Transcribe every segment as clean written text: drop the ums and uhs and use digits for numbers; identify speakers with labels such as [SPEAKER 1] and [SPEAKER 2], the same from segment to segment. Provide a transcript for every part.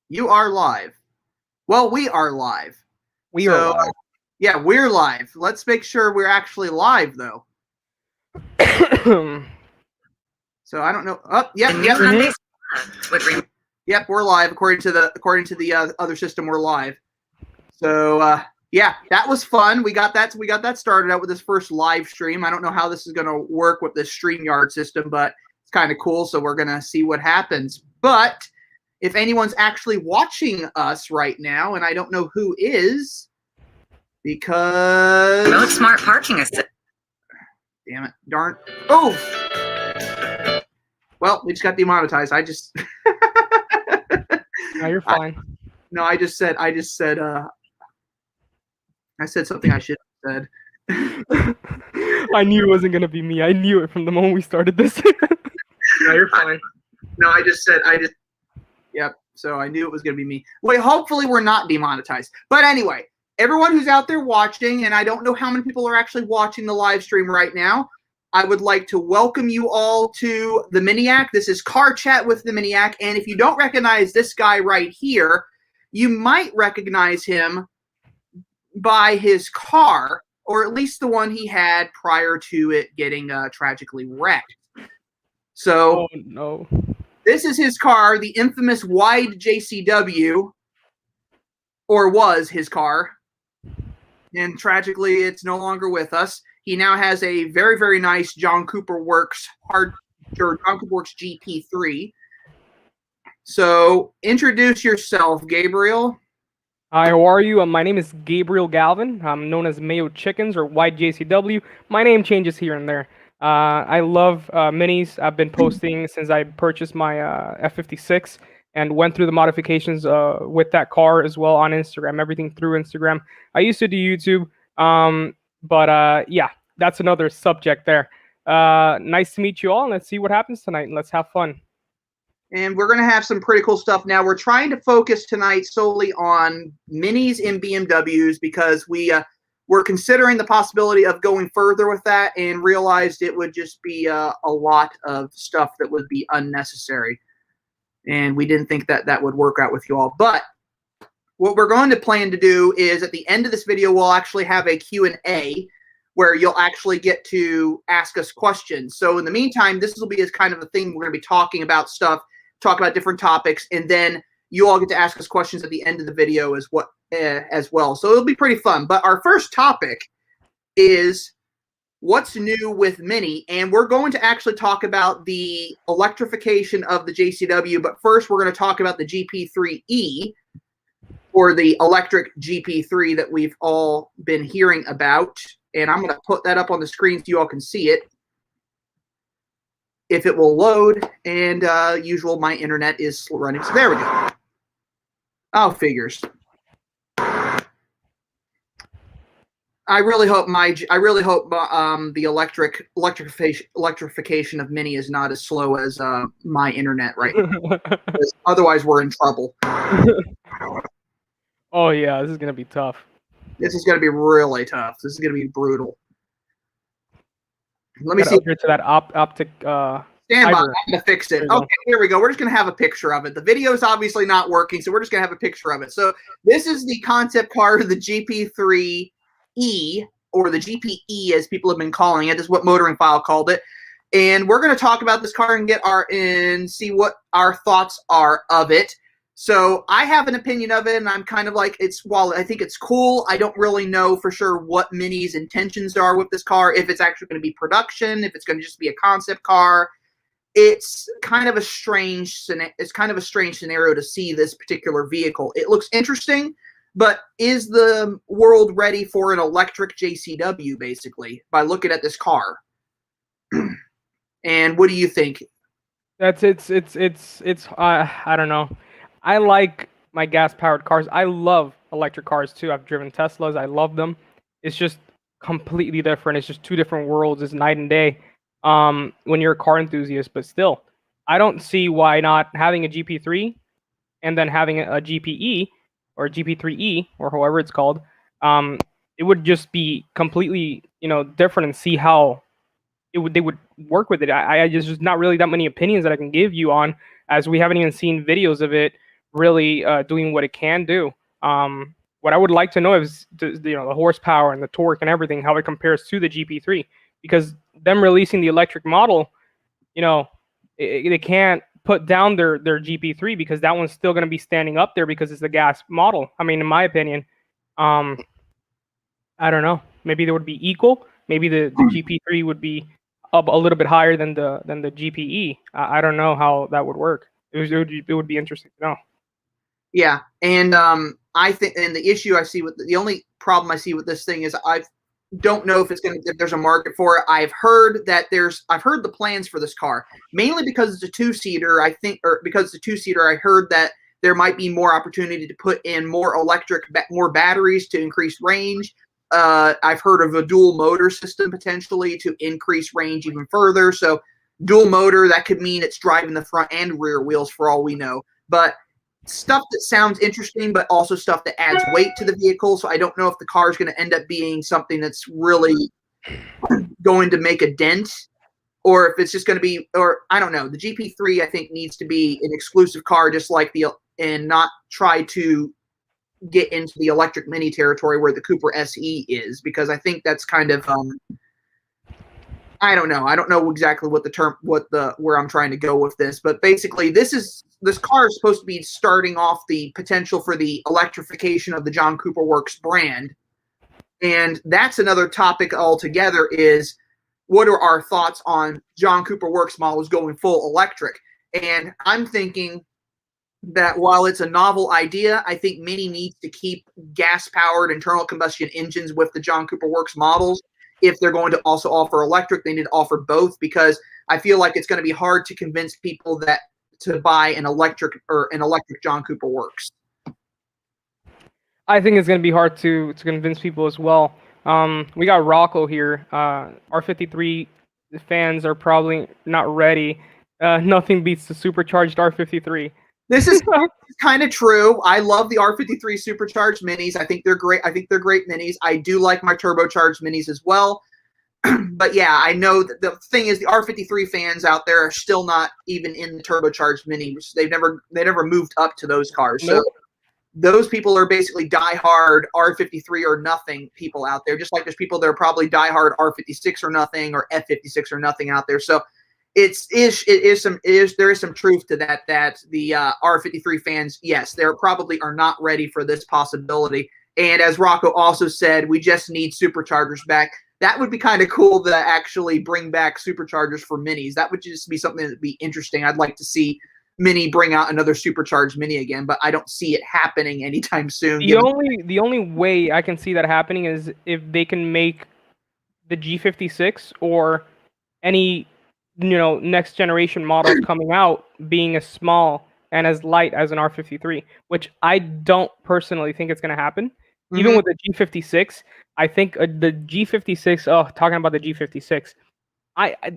[SPEAKER 1] You are live. Well, we are live.
[SPEAKER 2] We are live.
[SPEAKER 1] Yeah, we're live. Let's make sure we're actually live, though. So I don't know. Oh, yep. Yep, we're live. According to the other system, we're live. So yeah, that was fun. We got that started out with this first live stream. I don't know how this is going to work with this StreamYard system, but it's kind of cool. So we're gonna see what happens. But if anyone's actually watching us right now, and I don't know who is, because
[SPEAKER 3] Remote smart parking assist.
[SPEAKER 1] Damn it! Darn! Oh, well, we just got demonetized. I just
[SPEAKER 2] No, you're fine.
[SPEAKER 1] I said something I should have said.
[SPEAKER 2] I knew it wasn't gonna be me. I knew it from the moment we started this.
[SPEAKER 1] No, you're fine. No, I just yep. So I knew it was gonna be me. Wait, hopefully we're not demonetized. But anyway, everyone who's out there watching, and I don't know how many people are actually watching the live stream right now, I would like to welcome you all to the Miniac. This is Car Chat with the Miniac, and if you don't recognize this guy right here, you might recognize him by his car, or at least the one he had prior to it getting tragically wrecked. So,
[SPEAKER 2] oh no.
[SPEAKER 1] This is his car, the infamous wide JCW, or was his car. And tragically, it's no longer with us. He now has a very, very nice John Cooper Works GP3. So, introduce yourself, Gabriel.
[SPEAKER 2] Hi, how are you? My name is Gabriel Galvan. I'm known as Mayo Chickens or White JCW. My name changes here and there. I love minis. I've been posting since I purchased my F56 and went through the modifications with that car as well on Instagram, everything through Instagram. I used to do YouTube, but yeah, that's another subject there. Nice to meet you all. Let's see what happens tonight, and let's have fun.
[SPEAKER 1] And we're going to have some pretty cool stuff. Now, we're trying to focus tonight solely on minis and BMWs because we're considering the possibility of going further with that and realized it would just be a lot of stuff that would be unnecessary. And we didn't think that that would work out with you all. But what we're going to plan to do is at the end of this video, we'll actually have a Q&A where you'll actually get to ask us questions. So in the meantime, this will be as kind of a thing. We're going to be talking about stuff, talk about different topics, and then you all get to ask us questions at the end of the video as well. So it'll be pretty fun. But our first topic is what's new with Mini, and we're going to actually talk about the electrification of the JCW. But first, we're going to talk about the GP3E, or the electric GP3 that we've all been hearing about. And I'm going to put that up on the screen so you all can see it, if it will load. And usual, my internet is running. So there we go. Oh, figures. I really hope the electrification of Mini is not as slow as my internet right now. Otherwise, we're in trouble.
[SPEAKER 2] Oh yeah, this is gonna be tough.
[SPEAKER 1] This is gonna be really tough. This is gonna be brutal. Let me see.
[SPEAKER 2] To that optic.
[SPEAKER 1] Stand by. I'm gonna fix it. Okay, here we go. We're just gonna have a picture of it. The video is obviously not working, so we're just gonna have a picture of it. So this is the concept car of the GP3E, or the GPE as people have been calling it. This is what Motoring File called it. And we're gonna talk about this car and see what our thoughts are of it. So I have an opinion of it, and I'm kind of like, while I think it's cool, I don't really know for sure what Mini's intentions are with this car, if it's actually going to be production, if it's going to just be a concept car. It's kind of a strange scenario to see this particular vehicle. It looks interesting, but is the world ready for an electric JCW, basically, by looking at this car? And what do you think?
[SPEAKER 2] I don't know. I like my gas-powered cars. I love electric cars too. I've driven Teslas. I love them. It's just completely different. It's just two different worlds. It's night and day when you're a car enthusiast. But still, I don't see why not having a GP3 and then having a GPE or GP3E or however it's called. It would just be completely, different, and see how they would work with it. I just, there's not really that many opinions that I can give you on, as we haven't even seen videos of it really doing what it can do. What I would like to know is the horsepower and the torque and everything, how it compares to the GP3, because them releasing the electric model, they can't put down their GP3 because that one's still going to be standing up there because it's the gas model. I mean, in my opinion, I don't know. Maybe they would be equal. Maybe the GP3 would be up a little bit higher than the GPE. I don't know how that would work. It would be interesting to know.
[SPEAKER 1] Yeah, and I think, and the issue I see with the only problem I see with this thing is I don't know if there's a market for it. I've heard the plans for this car, mainly because it's a two-seater. I think, or because it's a two-seater, I heard that there might be more opportunity to put in more more batteries to increase range. I've heard of a dual motor system potentially to increase range even further. So dual motor, that could mean it's driving the front and rear wheels for all we know. But stuff that sounds interesting, but also stuff that adds weight to the vehicle. So I don't know if the car is going to end up being something that's really going to make a dent, or if it's just going to be, or I don't know. The GP3, I think, needs to be an exclusive car, just like and not try to get into the electric Mini territory where the Cooper SE is, because I think that's kind of I don't know. I don't know exactly where I'm trying to go with this, but basically this car is supposed to be starting off the potential for the electrification of the John Cooper Works brand. And that's another topic altogether, is what are our thoughts on John Cooper Works models going full electric? And I'm thinking that while it's a novel idea, I think Mini needs to keep gas-powered internal combustion engines with the John Cooper Works models. If they're going to also offer electric, they need to offer both, because I feel like it's going to be hard to convince people to buy an electric John Cooper Works.
[SPEAKER 2] I think it's going to be hard to convince people as well. We got Rocco here. R53 fans are probably not ready. Nothing beats the supercharged R53.
[SPEAKER 1] This is kind of true. I love the R53 supercharged minis. I think they're great. I think they're great minis. I do like my turbocharged minis as well. But yeah, I know that the thing is, the R53 fans out there are still not even in the turbocharged minis. They never moved up to those cars.
[SPEAKER 2] Nope.
[SPEAKER 1] So those people are basically diehard R53 or nothing people out there. Just like there's people that are probably diehard R56 or nothing, or F56 or nothing out there. So there is some truth to that the R53 fans, yes, they probably are not ready for this possibility. And as Rocco also said, we just need superchargers back. That would be kind of cool to actually bring back superchargers for minis. That would just be something that would be interesting. I'd like to see Mini bring out another supercharged Mini again, but I don't see it happening anytime soon.
[SPEAKER 2] The only way I can see that happening is if they can make the G56 or any next generation models coming out being as small and as light as an R53, which I don't personally think it's going to happen. Mm-hmm. Even with the G56, I think the G56. Oh, talking about the G56,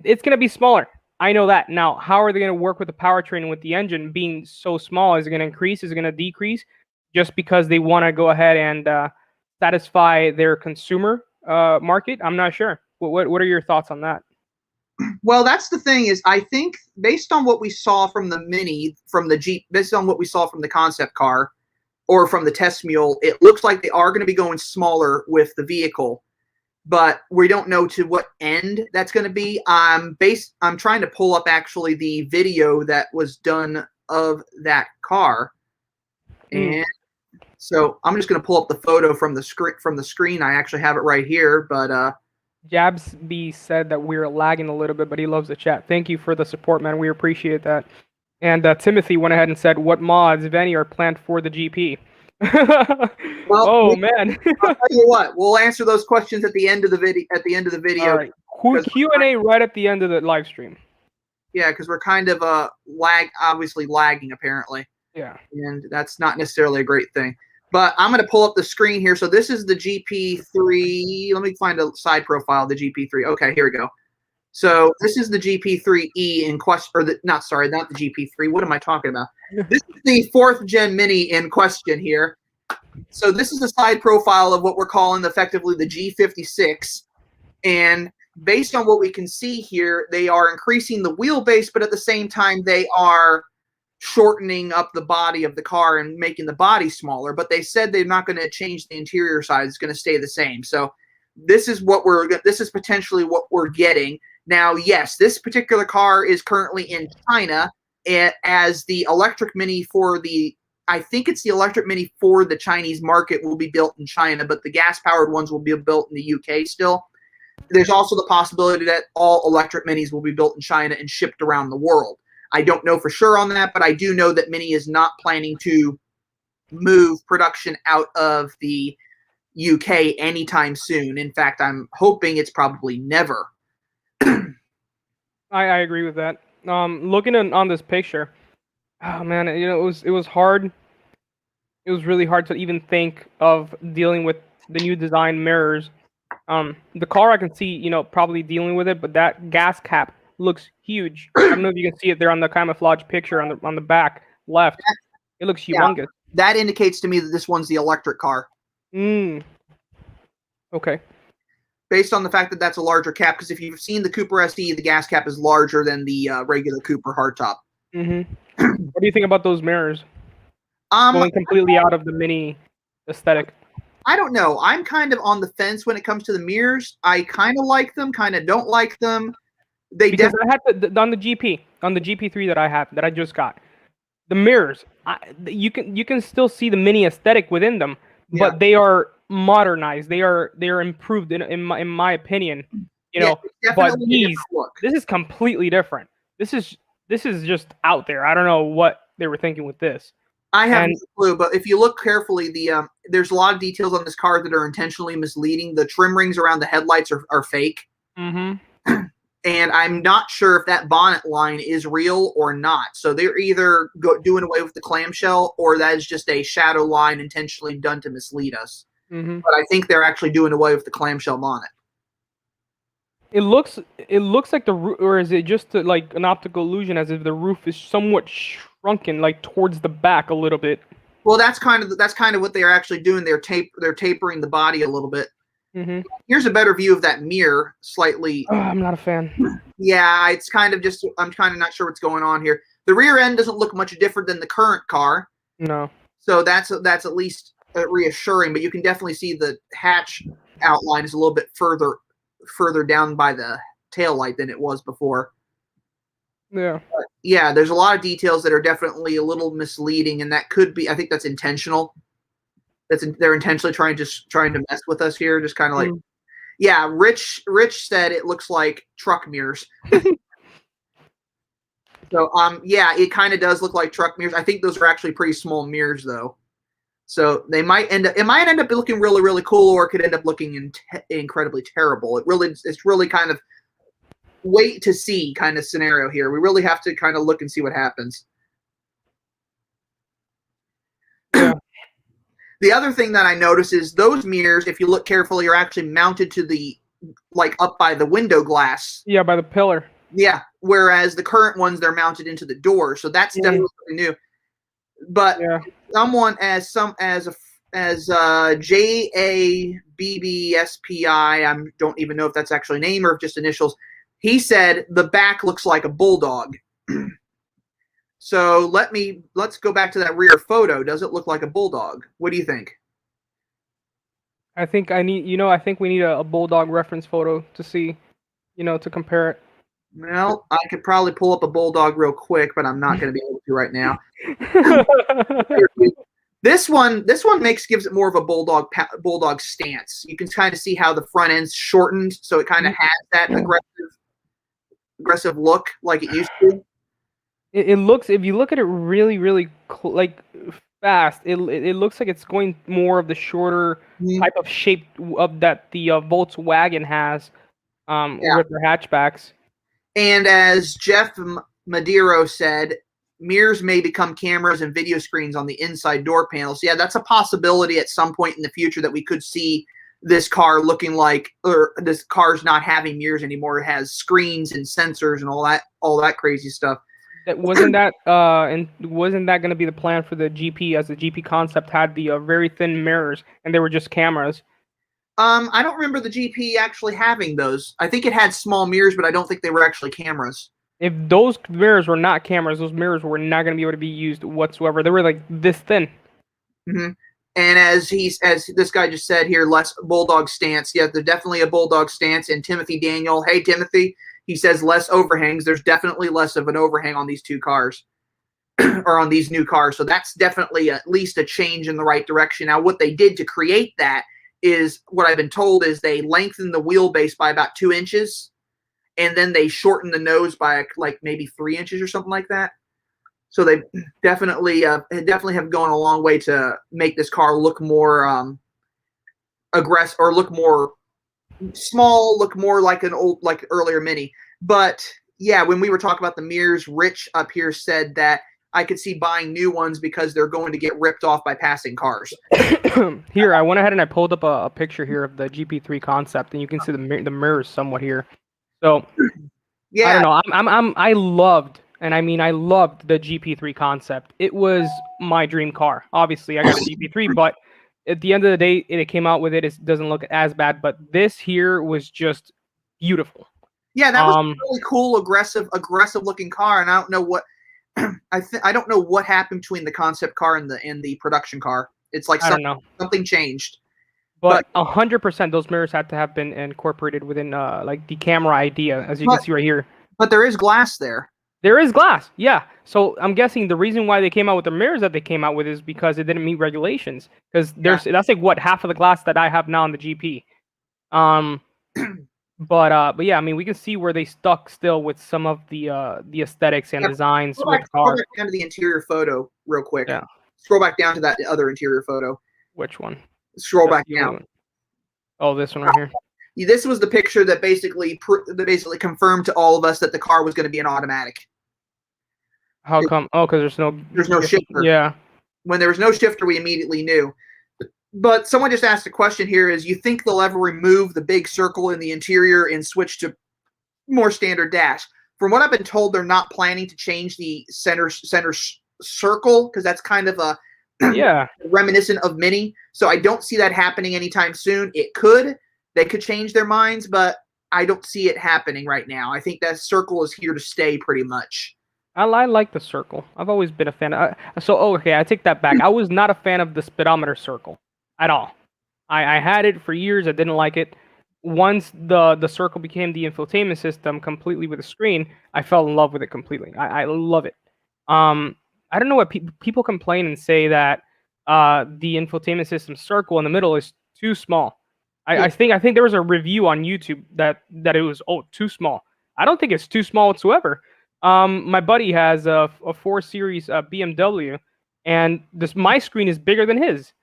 [SPEAKER 2] it's going to be smaller. I know that. Now, how are they going to work with the powertrain and with the engine being so small? Is it going to increase? Is it going to decrease? Just because they want to go ahead and satisfy their consumer market? I'm not sure. What are your thoughts on that?
[SPEAKER 1] Well, that's the thing, is I think based on what we saw from the Mini, based on what we saw from the concept car or from the test mule, it looks like they are going to be going smaller with the vehicle, but we don't know to what end that's going to be. I'm trying to pull up actually the video that was done of that car. And so I'm just going to pull up the photo from the screen. I actually have it right here, but
[SPEAKER 2] Jabsby said that we're lagging a little bit, but he loves the chat. Thank you for the support, man. We appreciate that. And Timothy went ahead and said, what mods, if any, are planned for the GP? Well, man.
[SPEAKER 1] I'll tell you what, we'll answer those questions at the end of the video.
[SPEAKER 2] All right. Q&A right at the end of the live stream.
[SPEAKER 1] Yeah, because we're kind of obviously lagging, apparently.
[SPEAKER 2] Yeah.
[SPEAKER 1] And that's not necessarily a great thing. But I'm going to pull up the screen here. So this is the GP3. Let me find a side profile of the GP3. Okay, here we go. So this is the GP3E in question, or not the GP3. What am I talking about? This is the 4th gen Mini in question here. So this is the side profile of what we're calling effectively the G56. And based on what we can see here, they are increasing the wheelbase, but at the same time they are shortening up the body of the car and making the body smaller, but they said they're not going to change the interior size. It's going to stay the same. So this is potentially what we're getting. Now, yes, this particular car is currently in China as the electric Mini I think it's the electric Mini for the Chinese market will be built in China, but the gas-powered ones will be built in the UK still. There's also the possibility that all electric Minis will be built in China and shipped around the world. I don't know for sure on that, but I do know that Mini is not planning to move production out of the UK anytime soon. In fact, I'm hoping it's probably never.
[SPEAKER 2] I agree with that. Looking on this picture, oh man, it was hard. It was really hard to even think of dealing with the new design mirrors. The car I can see, probably dealing with it, but that gas cap looks huge. I don't know if you can see it there on the camouflage picture on the back left. It looks humongous. Yeah,
[SPEAKER 1] that indicates to me that this one's the electric car.
[SPEAKER 2] Okay.
[SPEAKER 1] Based on the fact that that's a larger cap, because if you've seen the Cooper SE, the gas cap is larger than the regular Cooper hardtop.
[SPEAKER 2] What do you think about those mirrors? Going completely out of the Mini aesthetic.
[SPEAKER 1] I don't know. I'm kind of on the fence when it comes to the mirrors. I kind of like them, kind of don't like them.
[SPEAKER 2] Because I had on the GP3 that I just got, the mirrors. You can still see the Mini aesthetic within them, but they are modernized. They are improved in my opinion. But this is completely different. This is just out there. I don't know what they were thinking with this.
[SPEAKER 1] I have no clue, but if you look carefully, there's a lot of details on this car that are intentionally misleading. The trim rings around the headlights are fake. And I'm not sure if that bonnet line is real or not. So they're either doing away with the clamshell, or that is just a shadow line intentionally done to mislead us. But I think they're actually doing away with the clamshell bonnet.
[SPEAKER 2] It looks like the roof, or is it just like an optical illusion, as if the roof is somewhat shrunken, like towards the back a little bit?
[SPEAKER 1] Well, that's kind of what they're actually doing. They're tapering the body a little bit. Here's a better view of that mirror, slightly.
[SPEAKER 2] Oh, I'm not a fan.
[SPEAKER 1] Yeah, it's kind of just, I'm kind of not sure what's going on here. The rear end doesn't look much different than the current car.
[SPEAKER 2] No.
[SPEAKER 1] So that's at least reassuring, but you can definitely see the hatch outline is a little bit further down by the tail light than it was before.
[SPEAKER 2] Yeah.
[SPEAKER 1] But yeah, there's a lot of details that are definitely a little misleading, and that could be, I think that's intentional. They're intentionally trying to mess with us here, just kind of like, yeah. Rich said it looks like truck mirrors. So yeah, it kind of does look like truck mirrors. I think those are actually pretty small mirrors though. So it might end up looking really, really cool, or it could end up looking incredibly terrible. It's really kind of wait to see kind of scenario here. We really have to kind of look and see what happens.
[SPEAKER 2] Yeah.
[SPEAKER 1] The other thing that I notice is those mirrors, if you look carefully, are actually mounted to the, like, up by the window glass.
[SPEAKER 2] Yeah, by the pillar.
[SPEAKER 1] Yeah, whereas the current ones, they're mounted into the door. So that's definitely something new. But someone as JABBSPI, I don't even know if that's actually a name or just initials. He said the back looks like a bulldog. So let's go back to that rear photo. Does it look like a bulldog? What do you think?
[SPEAKER 2] I think we need a bulldog reference photo to see, to compare it.
[SPEAKER 1] Well, I could probably pull up a bulldog real quick, but I'm not going to be able to right now. This one gives it more of a bulldog stance. You can kind of see how the front end's shortened, so it kind of has that aggressive look like it used to.
[SPEAKER 2] It looks, if you look at it really, really fast, it looks like it's going more of the shorter type of shape of that the Volkswagen has with their hatchbacks. And
[SPEAKER 1] as Jeff Madero said, mirrors may become cameras and video screens on the inside door panels. Yeah, that's a possibility at some point in the future that we could see this car looking like, or this car's not having mirrors anymore. It has screens and sensors and all that crazy stuff.
[SPEAKER 2] Wasn't that going to be the plan for the GP, as the GP concept had the very thin mirrors and they were just cameras?
[SPEAKER 1] I don't remember the GP actually having those. I think it had small mirrors, but I don't think they were actually cameras.
[SPEAKER 2] If those mirrors were not cameras, those mirrors were not going to be able to be used whatsoever. They were like this thin.
[SPEAKER 1] Mm-hmm. And as this guy just said here, less bulldog stance. Yeah, there's definitely a bulldog stance. And Timothy Daniel, hey Timothy, he says less overhangs. There's definitely less of an overhang on these two cars, or on these new cars. So that's definitely at least a change in the right direction. Now, what they did to create that is, what I've been told is, they lengthened the wheelbase by about 2 inches, and then they shortened the nose by like maybe 3 inches or something like that. So they definitely have gone a long way to make this car look more aggressive, or look more small, look more like an earlier Mini. But yeah, when we were talking about the mirrors, Rich up here said that I could see buying new ones because they're going to get ripped off by passing cars.
[SPEAKER 2] Here, I went ahead and I pulled up a picture here of the GP3 concept, and you can see the mirrors somewhat here. So
[SPEAKER 1] yeah,
[SPEAKER 2] I don't know. I loved, and I mean I loved the GP3 concept. It was my dream car. Obviously, I got a GP3, but at the end of the day, it came out with it. It doesn't look as bad, but this here was just beautiful.
[SPEAKER 1] Yeah, that was a really cool, aggressive looking car, and I don't know what I don't know what happened between the concept car and the production car. It's like something changed.
[SPEAKER 2] But 100%, those mirrors had to have been incorporated within like the camera idea, as you can see right here.
[SPEAKER 1] But there is glass there.
[SPEAKER 2] There is glass, yeah. So I'm guessing the reason why they came out with the mirrors that they came out with is because it didn't meet regulations. Because that's like what, half of the glass that I have now on the GP. But yeah, I mean, we can see where they stuck still with some of the aesthetics and designs with the car.
[SPEAKER 1] Scroll back down to the interior photo real quick.
[SPEAKER 2] Yeah.
[SPEAKER 1] Scroll back down to that other interior photo.
[SPEAKER 2] Which one?
[SPEAKER 1] Scroll back down.
[SPEAKER 2] Oh, this one right here.
[SPEAKER 1] This was the picture that basically confirmed to all of us that the car was going to be an automatic.
[SPEAKER 2] How come? Oh, because
[SPEAKER 1] there's no shifter.
[SPEAKER 2] Yeah.
[SPEAKER 1] When there was no shifter, we immediately knew. But someone just asked a question here: is you think they'll ever remove the big circle in the interior and switch to more standard dash? From what I've been told, they're not planning to change the center circle, because that's kind of a reminiscent of Mini. So I don't see that happening anytime soon. It could. They could change their minds, but I don't see it happening right now. I think that circle is here to stay pretty much.
[SPEAKER 2] I like the circle. I've always been a fan of okay, I take that back. I was not a fan of the speedometer circle at all. I had it for years. I didn't like it. Once the circle became the infotainment system completely with a screen, I fell in love with it completely. I love it. I don't know what people complain and say that the infotainment system circle in the middle is too small. I think there was a review on YouTube that it was too small. I don't think it's too small whatsoever. My buddy has a 4 Series BMW, and my screen is bigger than his.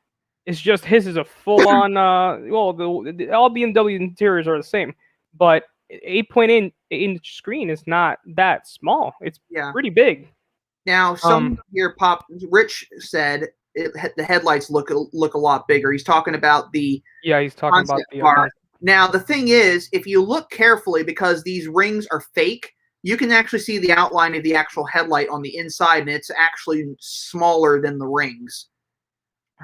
[SPEAKER 2] It's just his is a full-on. All BMW interiors are the same, but 8.8-inch screen is not that small. It's pretty big.
[SPEAKER 1] Now, some here, Rich said the headlights look a lot bigger. He's talking about the
[SPEAKER 2] he's talking about the
[SPEAKER 1] car. Now, the thing is, if you look carefully, because these rings are fake, you can actually see the outline of the actual headlight on the inside, and it's actually smaller than the rings.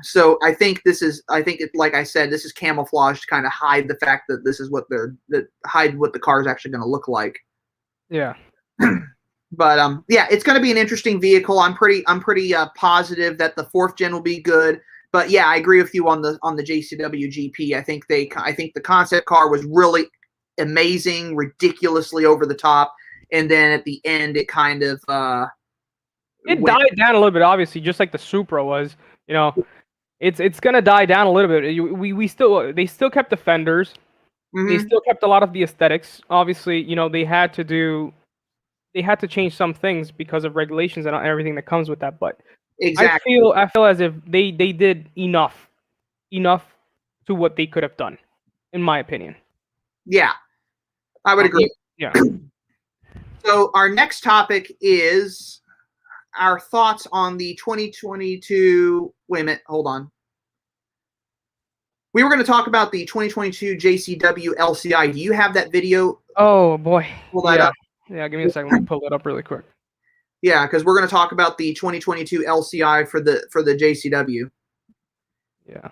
[SPEAKER 1] So I think like I said, this is camouflage to kind of hide the fact that this is hide what the car is actually going to look like.
[SPEAKER 2] Yeah.
[SPEAKER 1] But yeah, it's going to be an interesting vehicle. I'm pretty positive that the 4th gen will be good. But yeah, I agree with you on the JCW GP. I think the concept car was really amazing, ridiculously over the top, and then at the end it kind of
[SPEAKER 2] it died down a little bit, obviously, just like the Supra was. You know, it's gonna die down a little bit. They still kept the fenders. Mm-hmm. They still kept a lot of the aesthetics. Obviously, you know, they had to change some things because of regulations and everything that comes with that. But exactly. I feel as if they did enough to what they could have done, in my opinion.
[SPEAKER 1] Yeah, I would agree.
[SPEAKER 2] Yeah.
[SPEAKER 1] So our next topic is our thoughts on the 2022. Wait a minute, hold on. We were going to talk about the 2022 JCW LCI. Do you have that video?
[SPEAKER 2] Oh boy,
[SPEAKER 1] pull that up.
[SPEAKER 2] Yeah, give me a second. Let me pull it up really quick.
[SPEAKER 1] Yeah, because we're going to talk about the 2022 LCI for the JCW.
[SPEAKER 2] Yeah.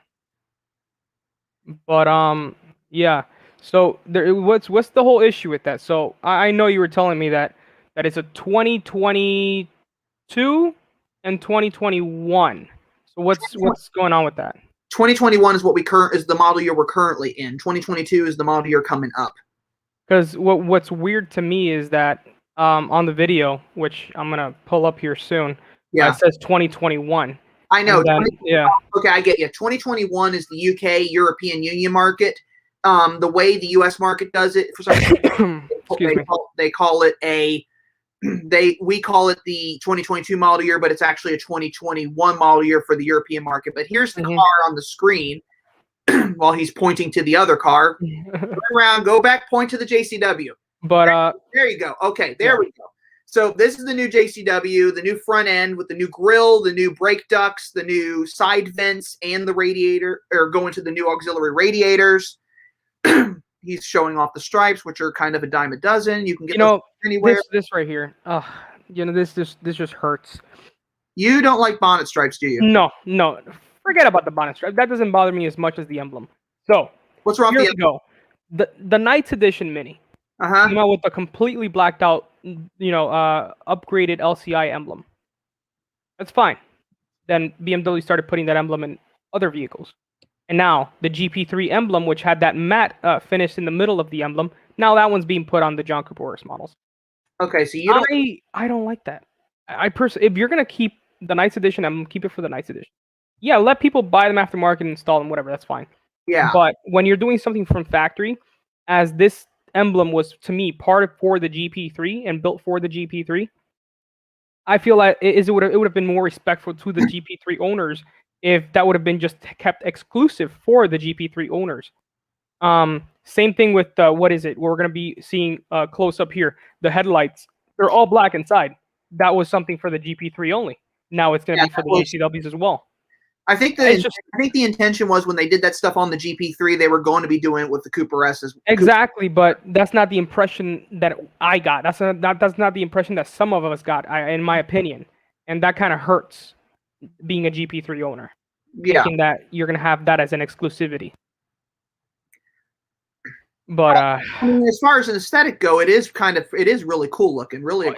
[SPEAKER 2] But yeah. So what's the whole issue with that? So I know you were telling me that that it's a 2022 and 2021. So what's going on with that?
[SPEAKER 1] 2021 is is the model year we're currently in. 2022 is the model year coming up.
[SPEAKER 2] Because what's weird to me is that on the video, which I'm gonna pull up here soon, it says 2021.
[SPEAKER 1] I know.
[SPEAKER 2] Then,
[SPEAKER 1] Okay, I get you. 2021 is the UK European Union market. The way the US market does it, for some reason, they call it we call it the 2022 model year, but it's actually a 2021 model year for the European market. But here's the car on the screen while he's pointing to the other car. Turn around, go back, point to the JCW.
[SPEAKER 2] But
[SPEAKER 1] there you go. Okay, there we go. So this is the new JCW, the new front end with the new grille, the new brake ducts, the new side vents, and the radiator, or going to the new auxiliary radiators. He's showing off the stripes, which are kind of a dime a dozen. You can get those anywhere.
[SPEAKER 2] This right here. This just hurts.
[SPEAKER 1] You don't like bonnet stripes, do you?
[SPEAKER 2] No. Forget about the bonnet stripe. That doesn't bother me as much as the emblem. So
[SPEAKER 1] what's wrong with the
[SPEAKER 2] emblem? The Knights Edition Mini. Came out with a completely blacked out, upgraded LCI emblem. That's fine. Then BMW started putting that emblem in other vehicles. And now the GP3 emblem, which had that matte finish in the middle of the emblem, now that one's being put on the John Couperus models.
[SPEAKER 1] Okay, so you don't...
[SPEAKER 2] I don't like that. If you're gonna keep the Knights Edition emblem, keep it for the Knights Edition. Yeah, let people buy them aftermarket and install them, whatever. That's fine.
[SPEAKER 1] Yeah.
[SPEAKER 2] But when you're doing something from factory, as this emblem was to me for the GP3 and built for the GP3, I feel like it would have been more respectful to the GP3 owners if that would have been just kept exclusive for the GP3 owners. Same thing with what is it? We're going to be seeing close up here. The headlights, they're all black inside. That was something for the GP3 only. Now it's going to be for the JCWs as well.
[SPEAKER 1] I think the intention was when they did that stuff on the GP3, they were going to be doing it with the Cooper S's.
[SPEAKER 2] Exactly, but that's not the impression that I got. That's not the impression that some of us got, in my opinion, and that kind of hurts being a GP3 owner.
[SPEAKER 1] Yeah,
[SPEAKER 2] thinking that you're gonna have that as an exclusivity. But
[SPEAKER 1] I mean, as far as an aesthetic go, it is really cool looking, really.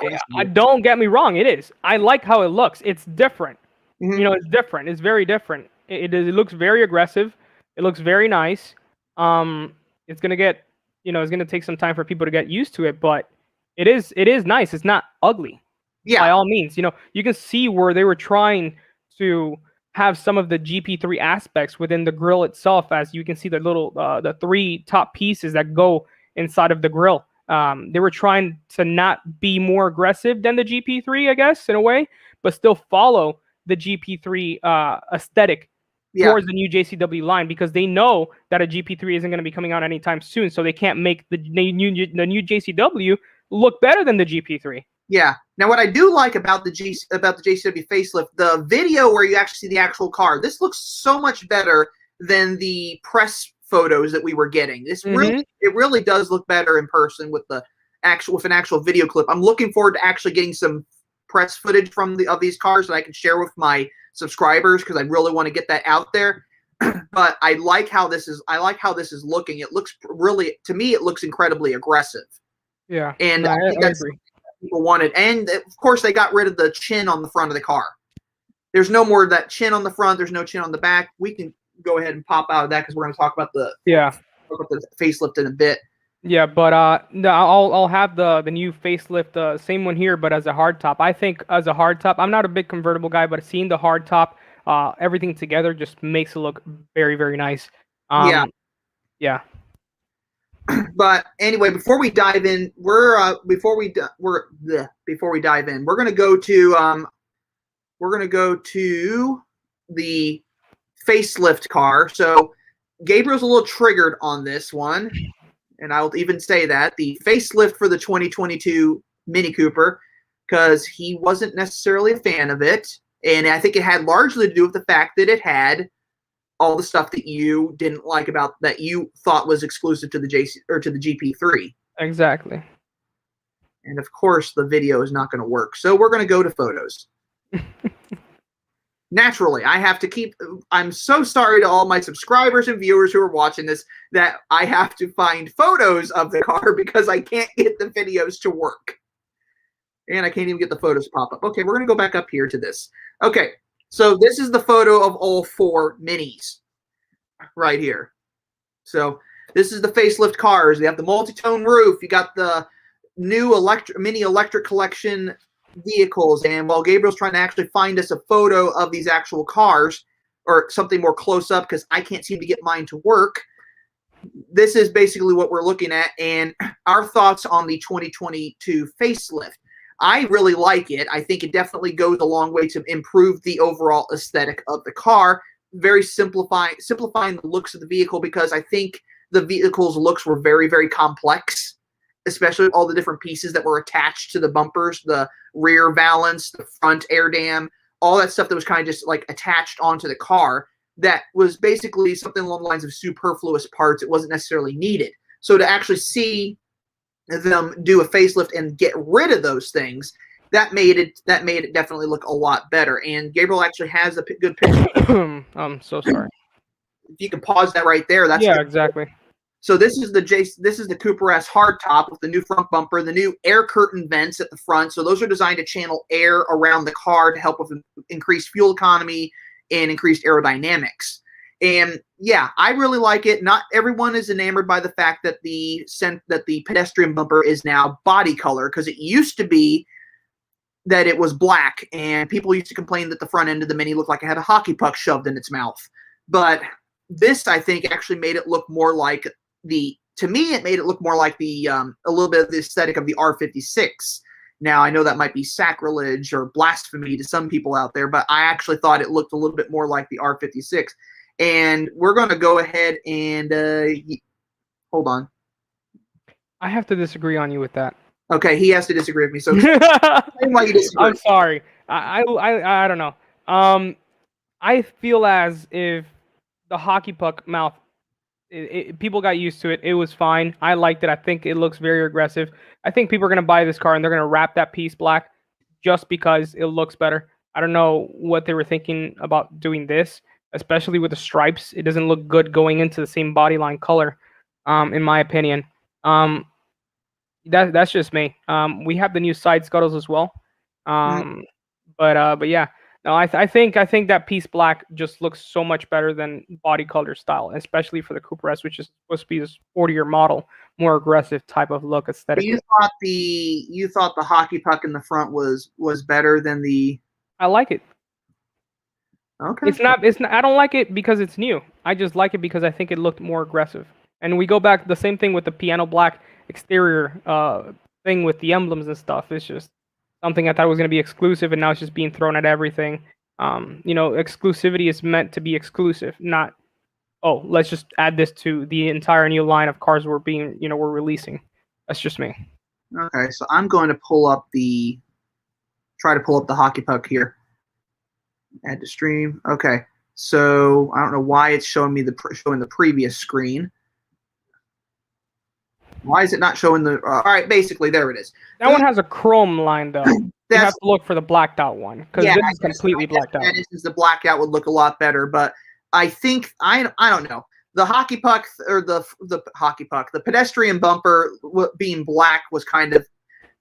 [SPEAKER 2] Don't get me wrong, it is. I like how it looks. It's different. It's different. It's very different. It looks very aggressive. It looks very nice. It's gonna get, it's gonna take some time for people to get used to it, but it is nice. It's not ugly.
[SPEAKER 1] Yeah.
[SPEAKER 2] By all means, you can see where they were trying to have some of the GP3 aspects within the grille itself, as you can see the little the three top pieces that go inside of the grille. They were trying to not be more aggressive than the GP3, I guess, in a way, but still follow the GP3 aesthetic towards the new JCW line, because they know that a GP3 isn't going to be coming out anytime soon, so they can't make the new JCW look better than the GP3.
[SPEAKER 1] Yeah. Now, what I do like about the JCW facelift, the video where you actually see the actual car, this looks so much better than the press photos that we were getting. This really does look better in person with an actual video clip. I'm looking forward to actually getting some press footage of these cars that I can share with my subscribers, because I really want to get that out there. But I like how this is looking. It looks really, to me, it looks incredibly aggressive.
[SPEAKER 2] Yeah.
[SPEAKER 1] And I think that's what people wanted. And of course, they got rid of the chin on the front of the car. There's no more of that chin on the front. There's no chin on the back. We can go ahead and pop out of that because we're going to talk about the facelift in a bit.
[SPEAKER 2] Yeah, but I'll have the new facelift, same one here, but as a hardtop. I think as a hardtop, I'm not a big convertible guy, but seeing the hardtop, everything together just makes it look very, very nice. Yeah.
[SPEAKER 1] But anyway, before we dive in, we're gonna go to the facelift car. So Gabriel's a little triggered on this one, and I'll even say that the facelift for the 2022 Mini Cooper, because he wasn't necessarily a fan of it, and I think it had largely to do with the fact that it had all the stuff that you didn't like about that you thought was exclusive to the to the GP3.
[SPEAKER 2] Exactly.
[SPEAKER 1] And of course, the video is not going to work. So we're going to go to photos. Naturally, I have to keep. I'm so sorry to all my subscribers and viewers who are watching this that I have to find photos of the car because I can't get the videos to work. And I can't even get the photos to pop up. Okay, we're going to go back up here to this. Okay, so this is the photo of all 4 minis right here. So this is the facelift cars. They have the multi-tone roof. You got the new mini electric collection vehicles. And while Gabriel's trying to actually find us a photo of these actual cars or something more close up, because I can't seem to get mine to work, this is basically what we're looking at and our thoughts on the 2022 facelift. I really like it. I think it definitely goes a long way to improve the overall aesthetic of the car. Very simplifying the looks of the vehicle, because I think the vehicle's looks were very, very complex, especially all the different pieces that were attached to the bumpers, the rear valance, the front air dam, all that stuff that was kind of just like attached onto the car. That was basically something along the lines of superfluous parts. It wasn't necessarily needed. So to actually see them do a facelift and get rid of those things, that made it definitely look a lot better. And Gabriel actually has a good picture.
[SPEAKER 2] I'm so sorry.
[SPEAKER 1] If you can pause that right there, that's
[SPEAKER 2] exactly.
[SPEAKER 1] So this is the Cooper S hardtop with the new front bumper, the new air curtain vents at the front. So those are designed to channel air around the car to help with increased fuel economy and increased aerodynamics. And yeah, I really like it. Not everyone is enamored by the fact that the pedestrian bumper is now body color, because it used to be that it was black, and people used to complain that the front end of the Mini looked like it had a hockey puck shoved in its mouth. But this, I think, actually made it look more like to me, it made it look more like a little bit of the aesthetic of the R56. Now, I know that might be sacrilege or blasphemy to some people out there, but I actually thought it looked a little bit more like the R56. And we're going to go ahead and hold on.
[SPEAKER 3] I have to disagree on you with that.
[SPEAKER 1] Okay, he has to disagree with me. So why you disagree.
[SPEAKER 3] I'm sorry. I don't know. I feel as if the hockey puck mouth, people got used to it. It was fine. I liked it. I think it looks very aggressive. I think people are going to buy this car and they're going to wrap that piece black just because it looks better. I don't know what they were thinking about doing this, especially with the stripes. It doesn't look good going into the same body line color, in my opinion. That's just me. We have the new side scuttles as well. But yeah. No, I think that piece black just looks so much better than body color style, especially for the Cooper S, which is supposed to be this 40-year model, more aggressive type of look aesthetically.
[SPEAKER 1] You thought the hockey puck in the front was better than the.
[SPEAKER 3] I like it.
[SPEAKER 1] Okay.
[SPEAKER 3] It's not. I don't like it because it's new. I just like it because I think it looked more aggressive. And we go back the same thing with the piano black exterior thing with the emblems and stuff. It's just something I thought was going to be exclusive, and now it's just being thrown at everything. Exclusivity is meant to be exclusive, not, oh, let's just add this to the entire new line of cars we're releasing. That's just me.
[SPEAKER 1] Okay, so I'm going to try to pull up the hockey puck here. Add to stream. Okay, so I don't know why it's showing me showing the previous screen. Why is it not showing the? All right, basically there it is.
[SPEAKER 3] That one has a chrome line though. You have to look for the blacked out one because this is completely blacked out.
[SPEAKER 1] Since the blacked out would look a lot better, but I think I don't know. The hockey puck or the hockey puck, the pedestrian bumper being black was kind of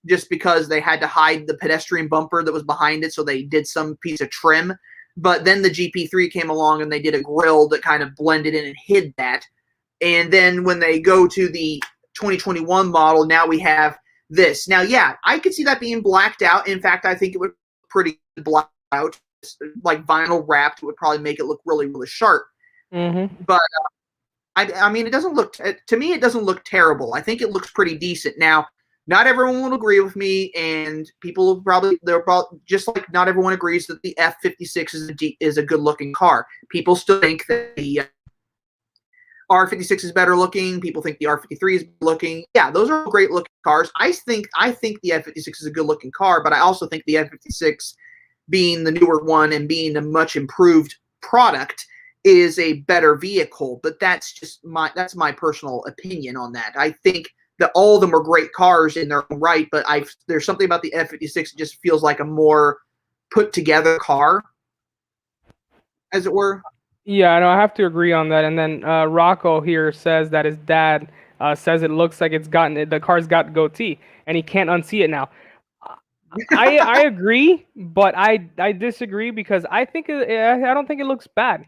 [SPEAKER 1] just because they had to hide the pedestrian bumper that was behind it, so they did some piece of trim. But then the GP3 came along and they did a grille that kind of blended in and hid that. And then when they go to the 2021 model, now we have this. Now, yeah, I could see that being blacked out. In fact, I think it would pretty black out, like vinyl wrapped. It would probably make it look really, really sharp.
[SPEAKER 3] Mm-hmm.
[SPEAKER 1] But I mean, it doesn't look to me. It doesn't look terrible. I think it looks pretty decent. Now, not everyone will agree with me, and people they're probably just like not everyone agrees that the F56 is a good looking car. People still think that the R56 is better looking. People think the R53 is looking. Yeah, those are great looking cars. I think the F56 is a good looking car, but I also think the F56, being the newer one and being a much improved product, is a better vehicle. But that's just my personal opinion on that. I think that all of them are great cars in their own right, but there's something about the F56 that just feels like a more put together car, as it were.
[SPEAKER 3] Yeah, no, I have to agree on that. And then Rocco here says that his dad says it looks like the car's got goatee, and he can't unsee it now. I agree, but I disagree because I don't think it looks bad.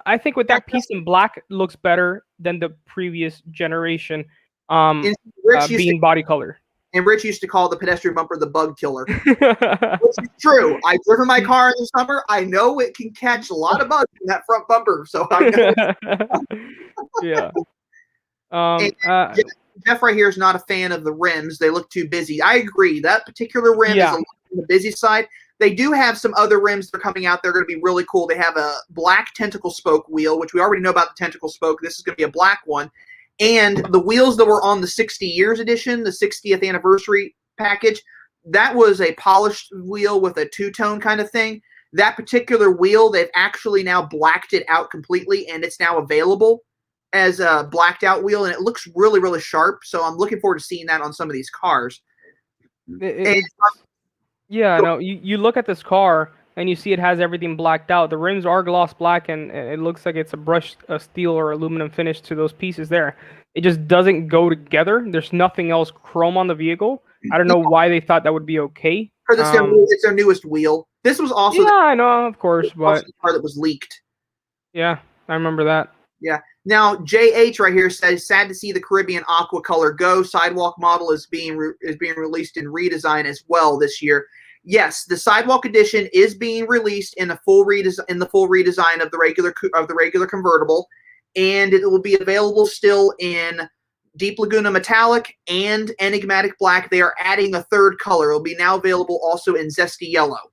[SPEAKER 3] I think with that piece in black looks better than the previous generation
[SPEAKER 1] And Rich used
[SPEAKER 3] being body color.
[SPEAKER 1] And Rich used to call the pedestrian bumper the bug killer. Which is true. I've driven my car in the summer. I know it can catch a lot of bugs in that front bumper. So I know.
[SPEAKER 3] Yeah.
[SPEAKER 1] Jeff right here is not a fan of the rims. They look too busy. I agree. That particular rim is a little on the busy side. They do have some other rims that are coming out. They're going to be really cool. They have a black tentacle spoke wheel, which we already know about the tentacle spoke. This is going to be a black one. And the wheels that were on the 60 years edition, the 60th anniversary package, that was a polished wheel with a two-tone kind of thing. That particular wheel, they've actually now blacked it out completely, and it's now available as a blacked out wheel, and it looks really, really sharp. So I'm looking forward to seeing that on some of these cars.
[SPEAKER 3] You look at this car and you see it has everything blacked out. The rims are gloss black, and it looks like it's a brushed steel or aluminum finish to those pieces there. It just doesn't go together. There's nothing else chrome on the vehicle. I don't know why they thought that would be okay.
[SPEAKER 1] Because it's their newest wheel. This was also
[SPEAKER 3] I know, of course, but
[SPEAKER 1] the car that was leaked.
[SPEAKER 3] Yeah, I remember that.
[SPEAKER 1] Yeah. Now JH right here says, sad to see the Caribbean aqua color go. Sidewalk model is being released in redesign as well this year. Yes, the Sidewalk edition is being released in the full redesign of the regular convertible, and it will be available still in Deep Laguna Metallic and Enigmatic Black. They are adding a third color. It will be now available also in Zesty Yellow.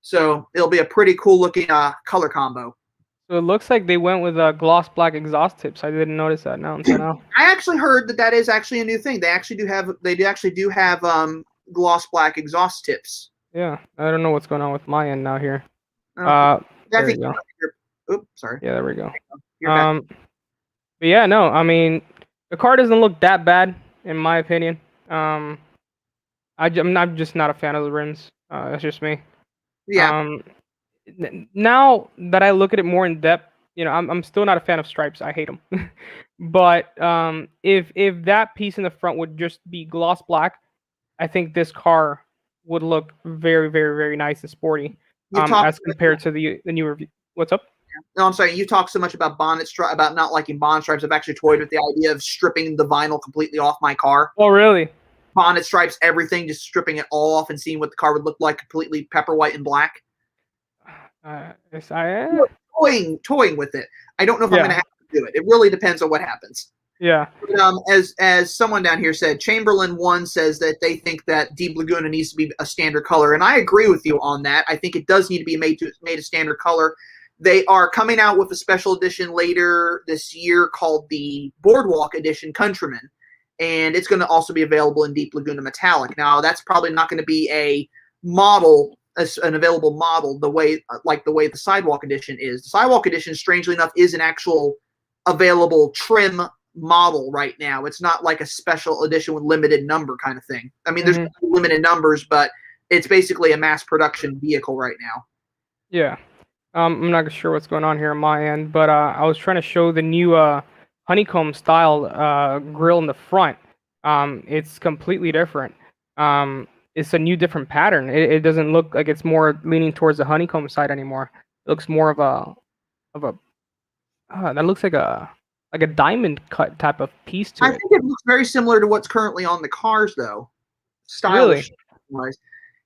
[SPEAKER 1] So it'll be a pretty cool looking color combo.
[SPEAKER 3] So it looks like they went with gloss black exhaust tips. I didn't notice that now until now.
[SPEAKER 1] I actually heard that is actually a new thing. They actually do have gloss black exhaust tips.
[SPEAKER 3] Yeah, I don't know what's going on with my end now here.
[SPEAKER 1] There we go. Oops, sorry.
[SPEAKER 3] Yeah, there we go. But yeah, no, I mean, the car doesn't look that bad in my opinion. I'm just not a fan of the rims. That's just me.
[SPEAKER 1] Yeah.
[SPEAKER 3] Now that I look at it more in depth, I'm still not a fan of stripes. I hate them. But if that piece in the front would just be gloss black, I think this car would look very, very, very nice and sporty as compared to the newer. What's up?
[SPEAKER 1] No, I'm sorry. You talk so much about about not liking bonnet stripes. I've actually toyed with the idea of stripping the vinyl completely off my car.
[SPEAKER 3] Oh, really?
[SPEAKER 1] Bonnet stripes, everything, just stripping it all off and seeing what the car would look like, completely pepper white and black.
[SPEAKER 3] Yes, I am
[SPEAKER 1] toying with it. I don't know if I'm going to have to do it. It really depends on what happens.
[SPEAKER 3] Yeah.
[SPEAKER 1] But, as someone down here said, Chamberlain 1 says that they think that Deep Laguna needs to be a standard color, and I agree with you on that. I think it does need to be made a standard color. They are coming out with a special edition later this year called the Boardwalk Edition Countryman, and it's going to also be available in Deep Laguna Metallic. Now, that's probably not going to be a model, an available model the way the Sidewalk Edition is. The Sidewalk Edition, strangely enough, is an actual available trim model right now. It's not like a special edition with limited number kind of thing. I mean, there's limited numbers, but it's basically a mass production vehicle right now.
[SPEAKER 3] Yeah. I'm not sure what's going on here on my end, but I was trying to show the new honeycomb style grill in the front. It's completely different. It's a new different pattern. It doesn't look like it's more leaning towards the honeycomb side anymore. It looks more of a that looks like a diamond cut type of piece to it.
[SPEAKER 1] I think it looks very similar to what's currently on the cars, though. Stylish wise.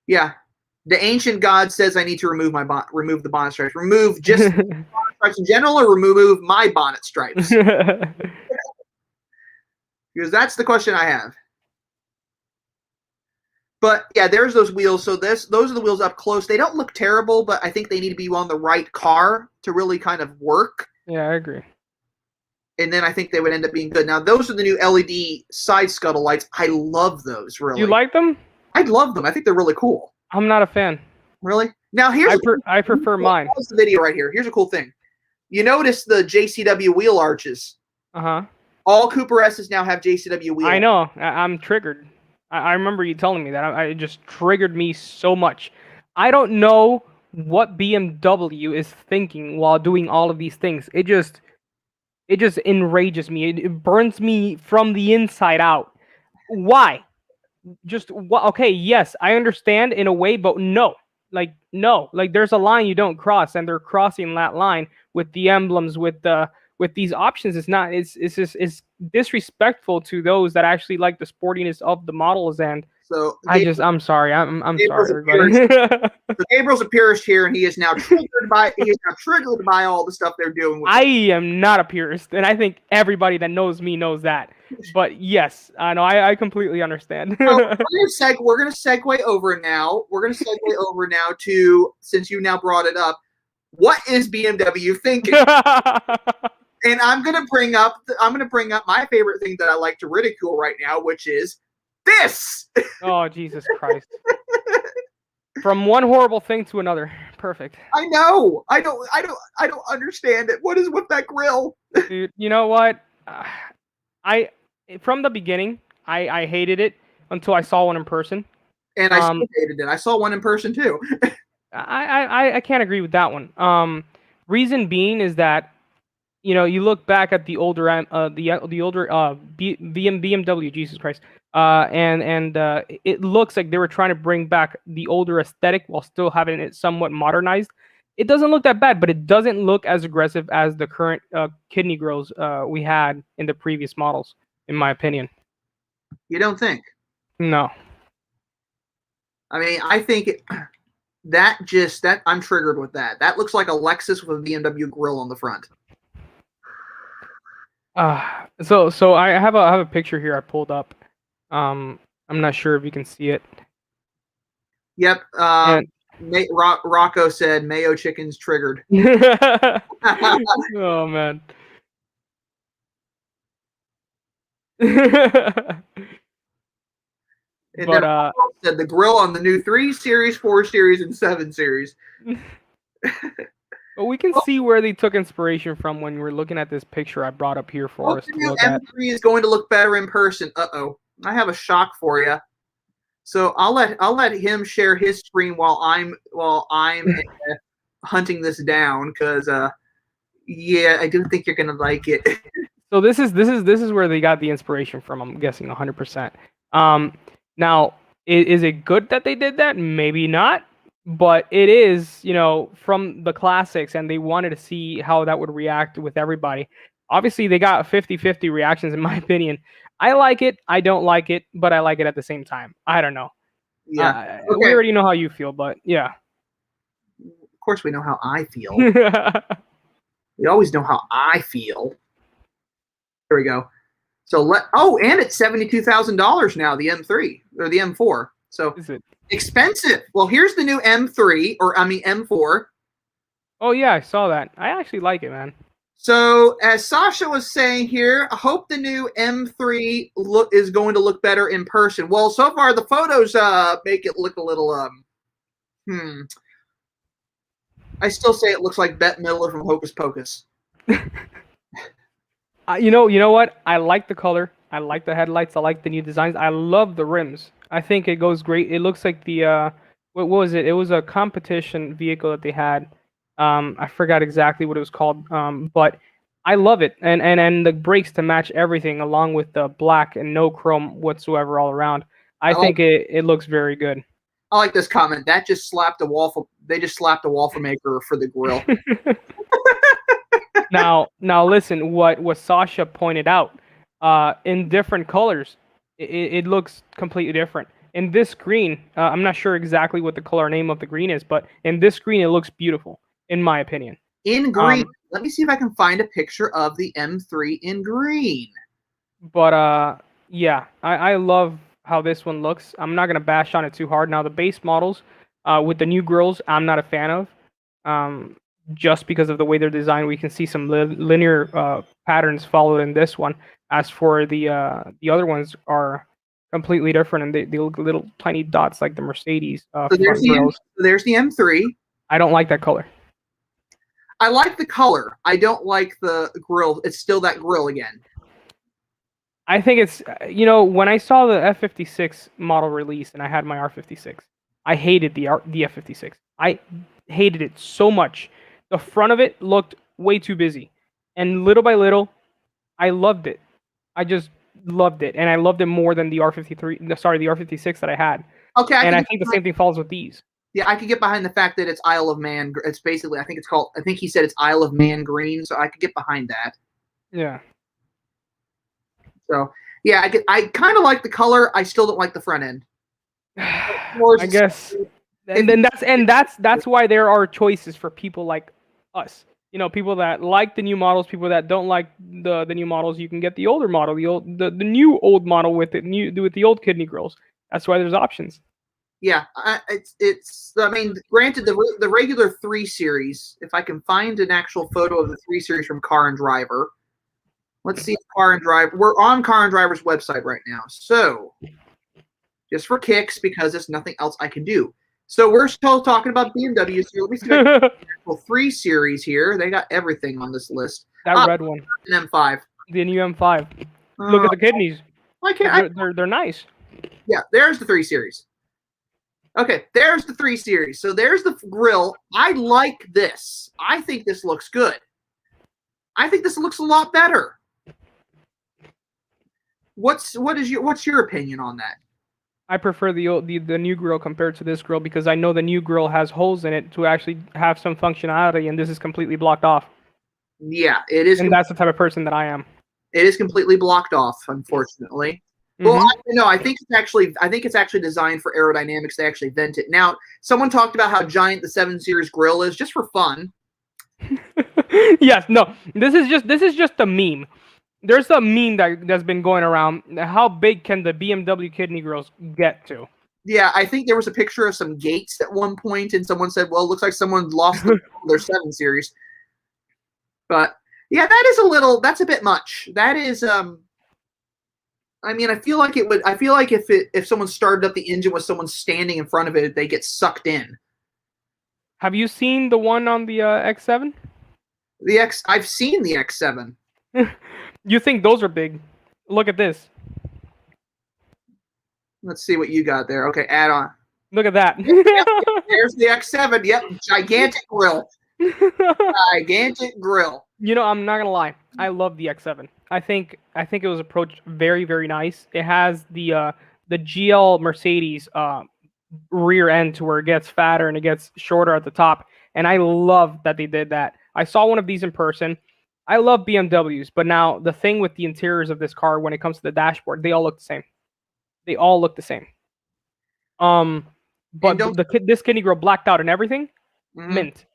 [SPEAKER 1] Yeah. The Ancient God says I need to remove remove the bonnet stripes. Remove just bonnet stripes in general, or remove my bonnet stripes? Because that's the question I have. But yeah, there's those wheels. So those are the wheels up close. They don't look terrible, but I think they need to be on the right car to really kind of work.
[SPEAKER 3] Yeah, I agree.
[SPEAKER 1] And then I think they would end up being good. Now, those are the new LED side scuttle lights. I love those, really.
[SPEAKER 3] You like them?
[SPEAKER 1] I love them. I think they're really cool.
[SPEAKER 3] I'm not a fan.
[SPEAKER 1] Really? Now,
[SPEAKER 3] I prefer mine.
[SPEAKER 1] Pause the video right here. Here's a cool thing. You notice the JCW wheel arches.
[SPEAKER 3] Uh-huh.
[SPEAKER 1] All Cooper S's now have JCW wheels.
[SPEAKER 3] I know. I'm triggered. I remember you telling me that. It just triggered me so much. I don't know what BMW is thinking while doing all of these things. It just enrages me. It burns me from the inside out. Why? just what? Okay, yes, I understand in a way, but no. No, there's a line you don't cross, and they're crossing that line with the emblems, with these options. It's disrespectful to those that actually like the sportiness of the models. And
[SPEAKER 1] So
[SPEAKER 3] I'm sorry, I'm
[SPEAKER 1] Gabriel's
[SPEAKER 3] sorry, everybody.
[SPEAKER 1] So Gabriel's a purist here, and he is now triggered by all the stuff they're doing. With
[SPEAKER 3] I am not a purist, and I think everybody that knows me knows that. But yes, I know, I completely understand.
[SPEAKER 1] So we're gonna segue over now. We're gonna segue over now to, since you now brought it up, what is BMW thinking? And I'm gonna bring up my favorite thing that I like to ridicule right now, which is this.
[SPEAKER 3] Oh, Jesus Christ! From one horrible thing to another. Perfect.
[SPEAKER 1] I know. I don't understand it. What is with that grill?
[SPEAKER 3] Dude, you know what? From the beginning, I hated it until I saw one in person.
[SPEAKER 1] And I still hated it. I saw one in person too.
[SPEAKER 3] I can't agree with that one. Reason being is that, you look back at the older BMW, Jesus Christ, and it looks like they were trying to bring back the older aesthetic while still having it somewhat modernized. It doesn't look that bad, but it doesn't look as aggressive as the current kidney grills we had in the previous models, in my opinion.
[SPEAKER 1] You don't think?
[SPEAKER 3] No.
[SPEAKER 1] I mean, I think that I'm triggered with that. That looks like a Lexus with a BMW grill on the front.
[SPEAKER 3] So I have a picture here I pulled up. I'm not sure if you can see it.
[SPEAKER 1] Yep. Rocco said mayo chicken's triggered.
[SPEAKER 3] Oh man.
[SPEAKER 1] But said the grill on the new 3 Series, 4 Series, and 7 Series.
[SPEAKER 3] But we can see where they took inspiration from when we're looking at this picture I brought up here for us to look at.
[SPEAKER 1] M3 is going to look better in person. Uh-oh. I have a shock for you. So I'll let him share his screen while I'm hunting this down, because yeah, I do think you're gonna like it.
[SPEAKER 3] So this is where they got the inspiration from. I'm guessing 100%. Now, is it good that they did that? Maybe not, but it is, from the classics, and they wanted to see how that would react with everybody. Obviously, they got 50-50 reactions, in my opinion. I like it. I don't like it, but I like it at the same time. I don't know.
[SPEAKER 1] Yeah.
[SPEAKER 3] Okay. We already know how you feel, but yeah.
[SPEAKER 1] Of course, we know how I feel. We always know how I feel. There we go. So and it's $72,000 now, the M3 or the M4. So
[SPEAKER 3] is it
[SPEAKER 1] expensive? Well, here's the new M3, or I mean M4.
[SPEAKER 3] Oh yeah, I saw that. I actually like it, man.
[SPEAKER 1] So as Sasha was saying here, I hope the new M3 is going to look better in person. Well, so far the photos make it look a little I still say it looks like Bette Midler from Hocus Pocus.
[SPEAKER 3] You know what? I like the color. I like the headlights. I like the new designs. I love the rims. I think it goes great. It looks like the what was it? It was a competition vehicle that they had. I forgot exactly what it was called. But I love it. And the brakes to match everything, along with the black and no chrome whatsoever all around. I think it looks very good.
[SPEAKER 1] I like this comment. They just slapped a waffle maker for the grill.
[SPEAKER 3] Now listen, what Sasha pointed out, in different colors, it looks completely different. In this green, I'm not sure exactly what the color name of the green is, but in this green, it looks beautiful, in my opinion.
[SPEAKER 1] In green, let me see if I can find a picture of the M3 in green.
[SPEAKER 3] But yeah, I love how this one looks. I'm not gonna bash on it too hard. Now the base models, with the new grills, I'm not a fan of. Just because of the way they're designed, we can see some linear patterns followed in this one. As for the other ones are completely different, and they look little tiny dots like the Mercedes
[SPEAKER 1] so there's the M3.
[SPEAKER 3] I don't like that color.
[SPEAKER 1] I like the color. I don't like the grill. It's still that grill again.
[SPEAKER 3] I think it's, when I saw the F56 model release and I had my R56, I hated the F56. I hated it so much. The front of it looked way too busy. And little by little, I loved it. I just loved it, and I loved it more than the R53. Sorry, the R56 that I had.
[SPEAKER 1] Okay,
[SPEAKER 3] and I think the same thing follows with these.
[SPEAKER 1] Yeah, I could get behind the fact that it's Isle of Man. It's basically, I think he said it's Isle of Man green, so I could get behind that.
[SPEAKER 3] Yeah.
[SPEAKER 1] So yeah, I kind of like the color. I still don't like the front end.
[SPEAKER 3] I guess, and that's why there are choices for people like us. You know, people that like the new models, people that don't like the new models. You can get the older model, the new old model with the old kidney grills. That's why there's options.
[SPEAKER 1] Yeah, it's. I mean, granted, the regular 3 Series. If I can find an actual photo of the 3 Series from Car and Driver, let's see if Car and Driver. We're on Car and Driver's website right now, so just for kicks, because there's nothing else I can do. So we're still talking about BMW. So let me see the actual 3 Series here. They got everything on this list.
[SPEAKER 3] That red one,
[SPEAKER 1] an M5,
[SPEAKER 3] the new M5. Look at the kidneys. They're nice.
[SPEAKER 1] Yeah, there's the 3 Series. Okay, there's the 3 Series. So there's the grill. I like this. I think this looks good. I think this looks a lot better. What's your opinion on that?
[SPEAKER 3] I prefer the new grill compared to this grill because I know the new grill has holes in it to actually have some functionality, and this is completely blocked off.
[SPEAKER 1] Yeah, it is.
[SPEAKER 3] And that's the type of person that I am.
[SPEAKER 1] It is completely blocked off, unfortunately. Well, I think it's actually designed for aerodynamics. They actually vent it. Now, someone talked about how giant the 7 Series grill is, just for fun.
[SPEAKER 3] Yes, no. This is just a meme. There's a meme that's been going around. How big can the BMW kidney grills get to?
[SPEAKER 1] Yeah, I think there was a picture of some gates at one point, and someone said, "Well, it looks like someone lost their 7 Series." But yeah, that's a bit much. That is I mean, I feel like if someone started up the engine with someone standing in front of it, they get sucked in.
[SPEAKER 3] Have you seen the one on the X7?
[SPEAKER 1] I've seen the X7.
[SPEAKER 3] You think those are big? Look at this.
[SPEAKER 1] Let's see what you got there. Okay, add on.
[SPEAKER 3] Look at that.
[SPEAKER 1] There's the X7. Yep, gigantic grill. Gigantic grill.
[SPEAKER 3] You know, I'm not gonna lie. I love the X7. I think it was approached very, very nice. It has the GL Mercedes rear end to where it gets fatter and it gets shorter at the top, and I love that they did that. I saw one of these in person. I love BMWs, but now the thing with the interiors of this car, when it comes to the dashboard, they all look the same. They all look the same. But this kidney grill blacked out and everything, mint.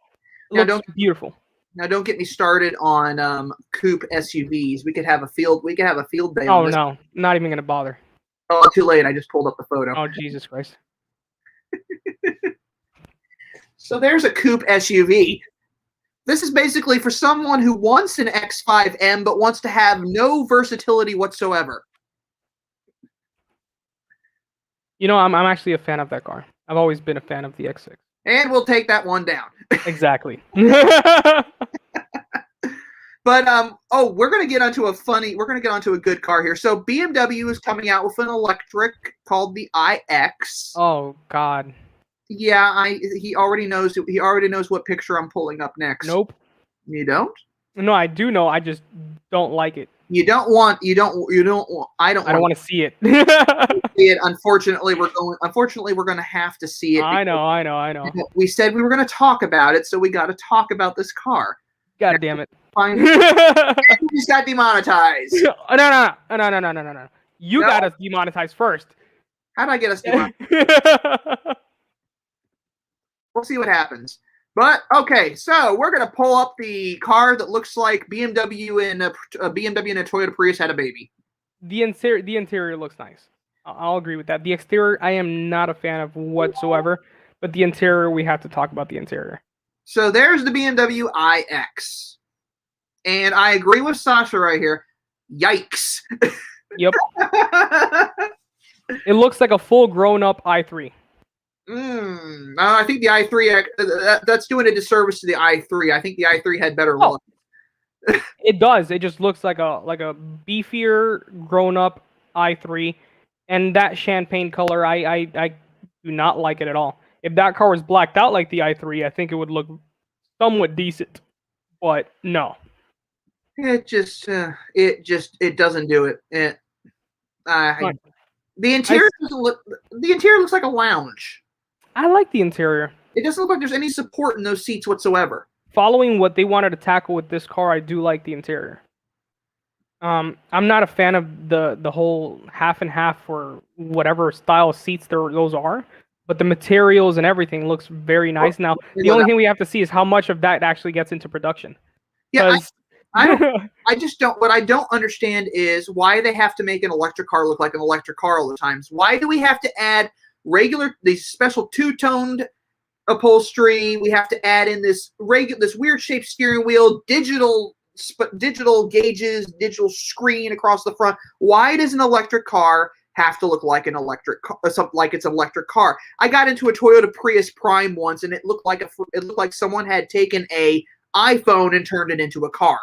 [SPEAKER 3] Looks beautiful.
[SPEAKER 1] Now, don't get me started on coupe SUVs. We could have a field day.
[SPEAKER 3] Oh no, not even gonna bother.
[SPEAKER 1] Oh, too late. I just pulled up the photo.
[SPEAKER 3] Oh Jesus Christ.
[SPEAKER 1] So there's a coupe SUV. This is basically for someone who wants an X5M but wants to have no versatility whatsoever.
[SPEAKER 3] You know, I'm actually a fan of that car. I've always been a fan of the X6.
[SPEAKER 1] And we'll take that one down.
[SPEAKER 3] Exactly.
[SPEAKER 1] But we're gonna get onto a good car here. So BMW is coming out with an electric called the iX.
[SPEAKER 3] Oh God.
[SPEAKER 1] Yeah, he already knows what picture I'm pulling up next.
[SPEAKER 3] Nope.
[SPEAKER 1] You don't?
[SPEAKER 3] No, I do know. I just don't like it.
[SPEAKER 1] I don't want
[SPEAKER 3] to see it.
[SPEAKER 1] See it. Unfortunately, we're going to have to see it.
[SPEAKER 3] I know.
[SPEAKER 1] We said we were going to talk about it, so we got to talk about this car.
[SPEAKER 3] God damn it.
[SPEAKER 1] Fine. We just got demonetized.
[SPEAKER 3] No. You got us demonetized first.
[SPEAKER 1] How did I get us demonetized? We'll see what happens. But okay, so we're gonna pull up the car that looks like BMW and a Toyota Prius had a baby.
[SPEAKER 3] The interior looks nice. I'll agree with that. The exterior, I am not a fan of whatsoever. But the interior, we have to talk about the interior.
[SPEAKER 1] So there's the BMW iX, and I agree with Sasha right here. Yikes!
[SPEAKER 3] Yep. It looks like a full grown-up i3.
[SPEAKER 1] I think the i3 that's doing a disservice to the i3. I think the i3 had better look.
[SPEAKER 3] It does. It just looks like a beefier grown up i3, and that champagne color I do not like it at all. If that car was blacked out like the i3, I think it would look somewhat decent. But no.
[SPEAKER 1] It doesn't do it.
[SPEAKER 2] Fine.
[SPEAKER 1] The interior the interior looks like a lounge.
[SPEAKER 2] I like the interior.
[SPEAKER 1] It doesn't look like there's any support in those seats whatsoever.
[SPEAKER 2] Following what they wanted to tackle with this car, I do like the interior. I'm not a fan of the whole half and half or whatever style seats those are, but the materials and everything looks very nice. Now, the only thing we have to see is how much of that actually gets into production.
[SPEAKER 1] Yeah, I just don't. What I don't understand is why they have to make an electric car look like an electric car all the times. Why do we have to add these special two-toned upholstery? We have to add in this weird shaped steering wheel, digital gauges, digital screen across the front. Why does an electric car have to look like an electric car, like it's an electric car? I got into a Toyota Prius Prime once, and it looked like someone had taken a iPhone and turned it into a car.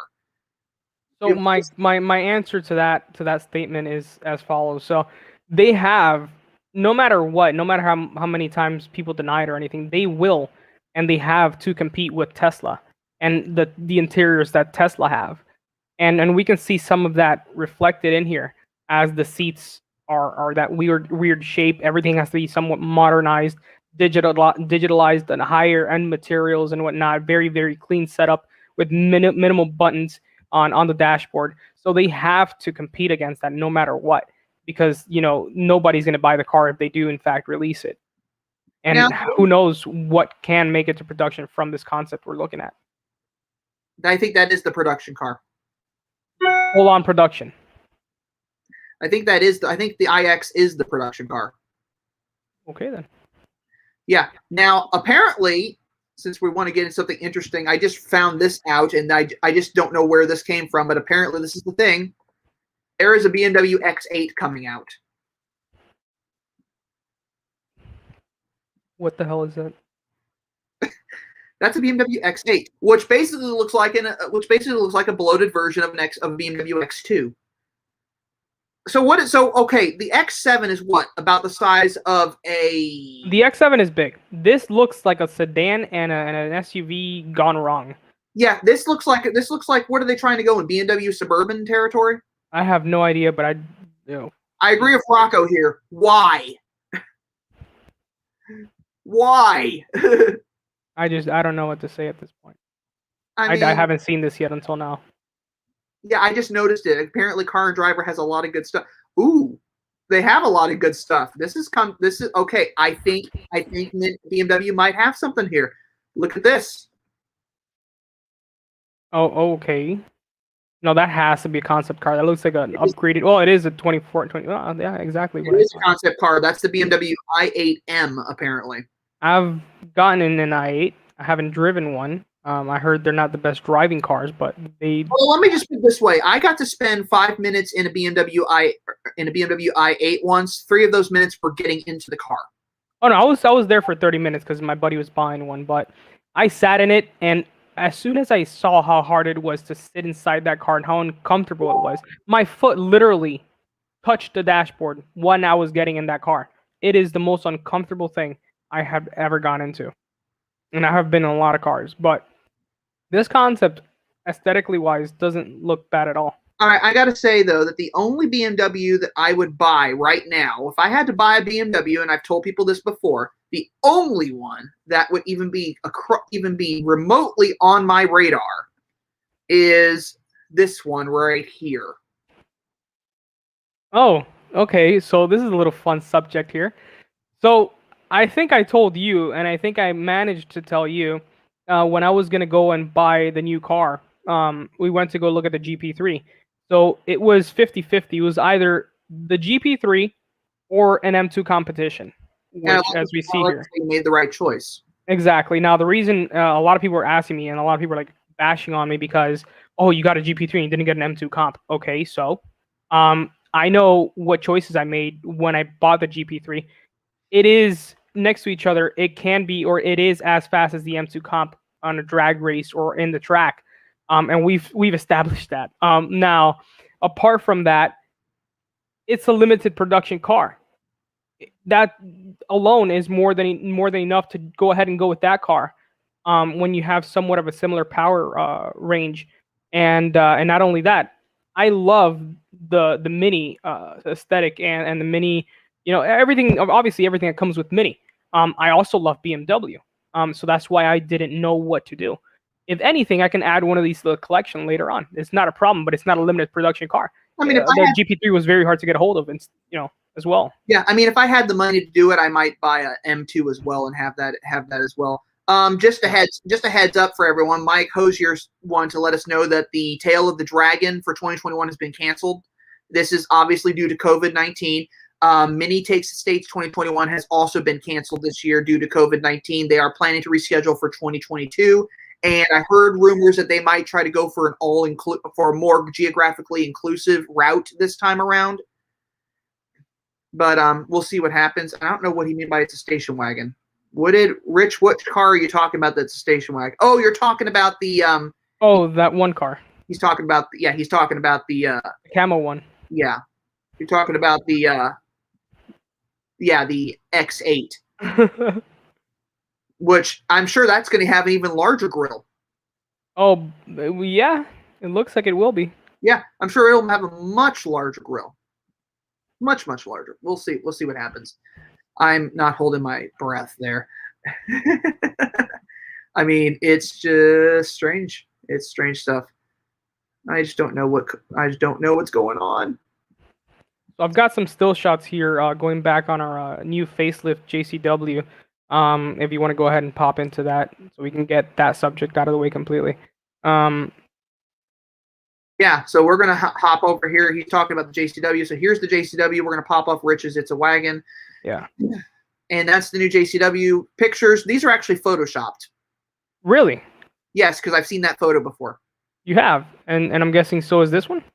[SPEAKER 2] So my answer to that statement is as follows. So they have, no matter what, no matter how many times people deny it or anything, they will, and they have to compete with Tesla and the interiors that Tesla have. And we can see some of that reflected in here as the seats are that weird shape. Everything has to be somewhat modernized, digitalized, and higher end materials and whatnot. Very, very clean setup with minimal buttons on the dashboard. So they have to compete against that no matter what, because nobody's going to buy the car if they do in fact release it. And now, who knows what can make it to production from this concept we're looking at.
[SPEAKER 1] I think that is the production car.
[SPEAKER 2] Full on production.
[SPEAKER 1] I think the iX is the production car.
[SPEAKER 2] Okay then.
[SPEAKER 1] Yeah. Now, apparently, since we want to get into something interesting, I just found this out, and I just don't know where this came from, but apparently this is the thing. There is a BMW X8 coming out.
[SPEAKER 2] What the hell is that?
[SPEAKER 1] That's a BMW X8, which basically looks like a bloated version of a BMW X2. Okay, the X7 is what? About the size of a...
[SPEAKER 2] The X7 is big. This looks like a sedan and an SUV gone wrong.
[SPEAKER 1] Yeah, this looks like what are they trying to go in? BMW suburban territory?
[SPEAKER 2] I have no idea, but
[SPEAKER 1] I agree with Rocco here. Why? Why?
[SPEAKER 2] I don't know what to say at this point.
[SPEAKER 1] I
[SPEAKER 2] haven't seen this yet until now.
[SPEAKER 1] Yeah, I just noticed it. Apparently, Car and Driver has a lot of good stuff. Ooh, they have a lot of good stuff. This is okay. I think BMW might have something here. Look at this.
[SPEAKER 2] Oh, okay. No, that has to be a concept car. That looks like an upgraded. Well, it is a 20. Oh, yeah, exactly.
[SPEAKER 1] It is a concept car. That's the BMW i8M, apparently.
[SPEAKER 2] I've gotten in an i8. I haven't driven one. I heard they're not the best driving cars, but they.
[SPEAKER 1] Well, let me just put it this way: I got to spend 5 minutes in a BMW i8 once. 3 of those minutes were getting into the car.
[SPEAKER 2] Oh no, I was there for 30 minutes because my buddy was buying one, but I sat in it, and as soon as I saw how hard it was to sit inside that car and how uncomfortable it was, my foot literally touched the dashboard when I was getting in that car. It is the most uncomfortable thing I have ever gone into. And I have been in a lot of cars, but this concept, aesthetically wise, doesn't look bad at all.
[SPEAKER 1] All right, I got to say, though, that the only BMW that I would buy right now, if I had to buy a BMW, and I've told people this before, the only one that would even be remotely on my radar is this one right here.
[SPEAKER 2] Oh, okay. So this is a little fun subject here. So I think I told you, and I think I managed to tell you, when I was going to go and buy the new car, we went to go look at the GP3. So it was 50-50. It was either the GP3 or an M2 competition, which, as we see here,
[SPEAKER 1] you made the right choice.
[SPEAKER 2] Exactly. Now, the reason a lot of people were asking me, and a lot of people are like bashing on me because, oh, you got a GP3 and you didn't get an M2 comp. Okay, so I know what choices I made when I bought the GP3. It is next to each other. It can be, or it is as fast as the M2 comp on a drag race or in the track. And we've established that. Now, apart from that, it's a limited production car. That alone is more than enough to go ahead and go with that car. When you have somewhat of a similar power range, and not only that, I love
[SPEAKER 3] the Mini aesthetic and the Mini, everything, obviously everything that comes with Mini. I also love BMW. So that's why I didn't know what to do. If anything, I can add one of these to the collection later on. It's not a problem, but it's not a limited production car.
[SPEAKER 1] I mean, if
[SPEAKER 3] The GP3 was very hard to get a hold of, and as well.
[SPEAKER 1] Yeah, I mean, if I had the money to do it, I might buy a M2 as well and have that as well. Just a heads up for everyone. Mike Hosier wanted to let us know that the Tail of the Dragon for 2021 has been canceled. This is obviously due to COVID-19. Mini Takes the States 2021 has also been canceled this year due to COVID-19. They are planning to reschedule for 2022. And I heard rumors that they might try to go for for a more geographically inclusive route this time around. But we'll see what happens. I don't know what he meant by it's a station wagon. What car are you talking about that's a station wagon? Oh, you're talking about the
[SPEAKER 3] that one car.
[SPEAKER 1] He's talking about the
[SPEAKER 3] camo one.
[SPEAKER 1] Yeah. You're talking about the X8. Which I'm sure that's going to have an even larger grill.
[SPEAKER 3] Oh, yeah. It looks like it will be.
[SPEAKER 1] Yeah, I'm sure it'll have a much larger grill. Much, much larger. We'll see. We'll see what happens. I'm not holding my breath there. I mean, it's just strange. It's strange stuff. I just don't know what's going on.
[SPEAKER 3] So I've got some still shots here going back on our new facelift JCW. If you want to go ahead and pop into that so we can get that subject out of the way completely.
[SPEAKER 1] Yeah, so we're going to hop over here. He's talking about the JCW. So here's the JCW. We're going to pop off Rich's It's a Wagon.
[SPEAKER 3] Yeah.
[SPEAKER 1] And that's the new JCW pictures. These are actually photoshopped.
[SPEAKER 3] Really?
[SPEAKER 1] Yes, because I've seen that photo before.
[SPEAKER 3] You have? And I'm guessing so is this one?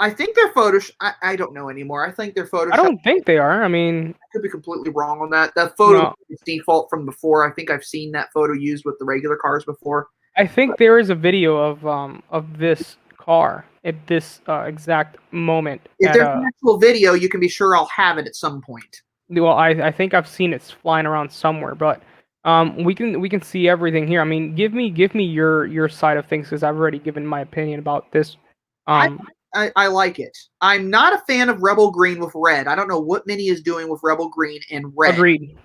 [SPEAKER 1] I think they're photos. I don't know anymore. I think they're photoshopped.
[SPEAKER 3] I don't think they are. I mean,
[SPEAKER 1] I could be completely wrong on that. That photo is default from before. I think I've seen that photo used with the regular cars before.
[SPEAKER 3] I think there is a video of this car at this exact moment.
[SPEAKER 1] If there's an actual video, you can be sure I'll have it at some point.
[SPEAKER 3] Well, I think I've seen it flying around somewhere, but we can see everything here. I mean, give me your side of things because I've already given my opinion about this.
[SPEAKER 1] I like it. I'm not a fan of Rebel Green with red. I don't know what Mini is doing with Rebel Green and red.
[SPEAKER 3] Agreed.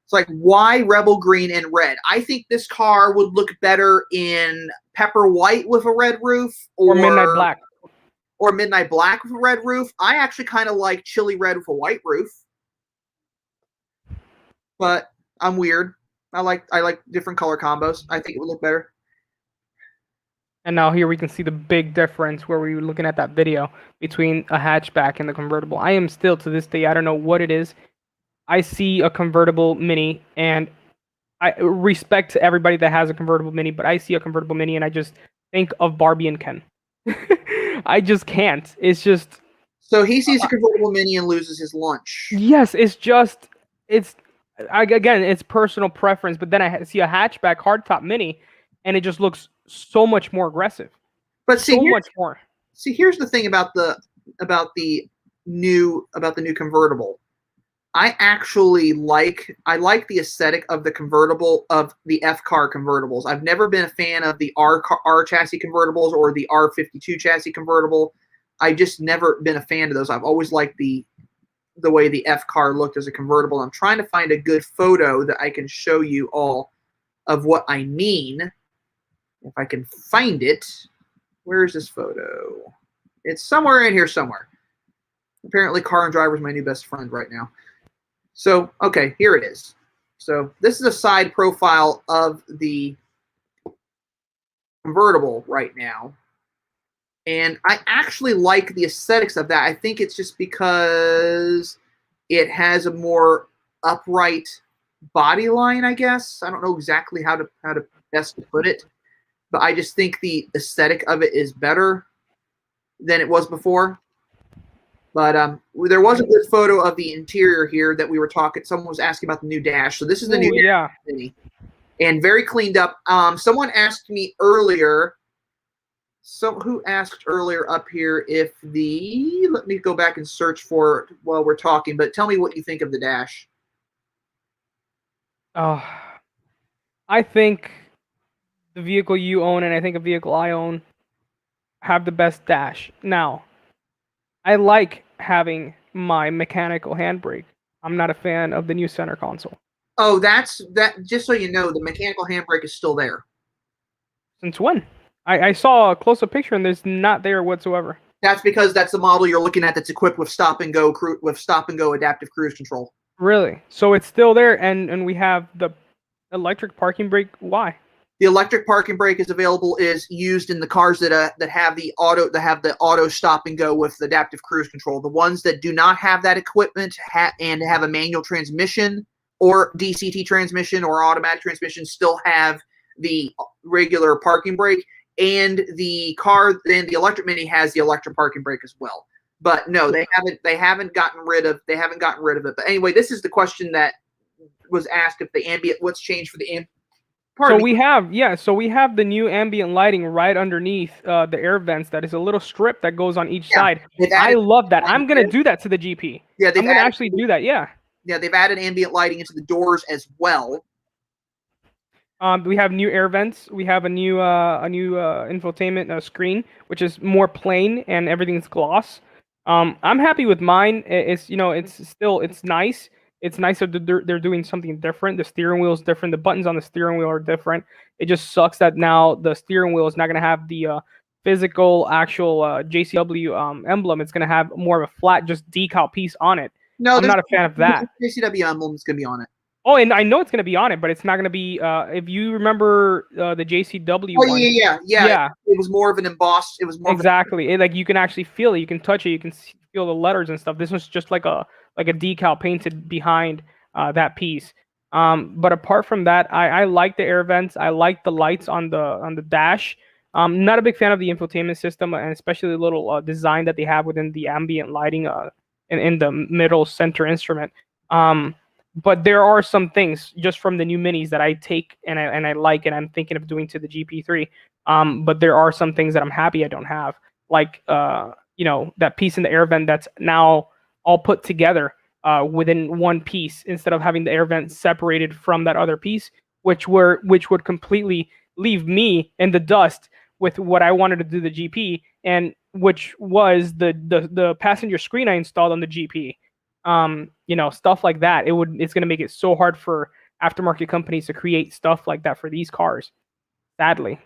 [SPEAKER 1] It's like, why Rebel Green and red? I think this car would look better in Pepper White with a red roof.
[SPEAKER 3] Or Midnight Black.
[SPEAKER 1] Or Midnight Black with a red roof. I actually kind of like Chili Red with a white roof. But I'm weird. I like different color combos. I think it would look better.
[SPEAKER 3] And now here we can see the big difference where we were looking at that video between a hatchback and the convertible. I am still, to this day, I don't know what it is. I see a convertible Mini, and I respect to everybody that has a convertible Mini, but I see a convertible Mini, and I just think of Barbie and Ken. I just can't. It's just...
[SPEAKER 1] So he sees a convertible Mini and loses his lunch.
[SPEAKER 3] Yes, again, it's personal preference, but then I see a hatchback hardtop Mini, and it just looks so much more aggressive.
[SPEAKER 1] But see,
[SPEAKER 3] much more.
[SPEAKER 1] See, here's the thing about the new convertible. I like the aesthetic of the convertible, of the F car convertibles. I've never been a fan of the R chassis convertibles or the R52 chassis convertible. I just never been a fan of those. I've always liked the way the F car looked as a convertible. I'm trying to find a good photo that I can show you all of what I mean. If I can find it. Where's this photo? It's somewhere in here somewhere. Apparently Car and Driver is my new best friend right now. So, okay, here it is. So this is a side profile of the convertible right now. And I actually like the aesthetics of that. I think it's just because it has a more upright body line, I guess. I don't know exactly how to best put it. But I just think the aesthetic of it is better than it was before. But there was a good photo of the interior here that we were talking. Someone was asking about the new dash. So this is the new dash, and very cleaned up. Someone asked me earlier. So who asked earlier up here if the? Let me go back and search for it while we're talking. But tell me what you think of the dash.
[SPEAKER 3] I think the vehicle you own and I think a vehicle I own have the best dash. Now, I like having my mechanical handbrake. I'm not a fan of the new center console.
[SPEAKER 1] Oh, that's that. Just so you know, the mechanical handbrake is still there.
[SPEAKER 3] Since when? I saw a close-up picture and there's not there whatsoever.
[SPEAKER 1] That's because that's the model you're looking at that's equipped with stop and go adaptive cruise control.
[SPEAKER 3] Really? So it's still there, and we have the electric parking brake. Why?
[SPEAKER 1] The electric parking brake is used in the cars that have the auto stop and go with adaptive cruise control. The ones that do not have that equipment and have a manual transmission or DCT transmission or automatic transmission still have the regular parking brake, and the electric Mini has the electric parking brake as well. But no, they haven't gotten rid of it. But anyway, this is the question that was asked: if the ambient, what's changed for the ambient?
[SPEAKER 3] So we have the new ambient lighting right underneath the air vents. That is a little strip that goes on each side. I love that. I'm gonna do that to the GP.
[SPEAKER 1] Yeah,
[SPEAKER 3] I'm gonna actually do that. Yeah.
[SPEAKER 1] Yeah, they've added ambient lighting into the doors as well.
[SPEAKER 3] We have new air vents. We have a new infotainment screen, which is more plain and everything's gloss. I'm happy with mine. It's nice. It's nice that they're doing something different. The steering wheel is different. The buttons on the steering wheel are different. It just sucks that now the steering wheel is not going to have the physical, actual JCW emblem. It's going to have more of a flat, just decal piece on it. No, I'm not a fan of that.
[SPEAKER 1] JCW emblem is going to be on it.
[SPEAKER 3] Oh, and I know it's going to be on it, but it's not going to be. If you remember the JCW one.
[SPEAKER 1] Yeah. It was more of an embossed. It was more
[SPEAKER 3] exactly. Like you can actually feel it. You can touch it. You can feel the letters and stuff. This was just like a decal painted behind that piece. But apart from that, I like the air vents. I like the lights on the dash. Not a big fan of the infotainment system, and especially the little design that they have within the ambient lighting in the middle center instrument. But there are some things just from the new minis that I take and I like, and I'm thinking of doing to the GP3. But there are some things that I'm happy I don't have, like that piece in the air vent that's now all put together within one piece instead of having the air vent separated from that other piece, which would completely leave me in the dust with what I wanted to do the GP, and which was the passenger screen I installed on the GP. Stuff like that. It's going to make it so hard for aftermarket companies to create stuff like that for these cars. Sadly.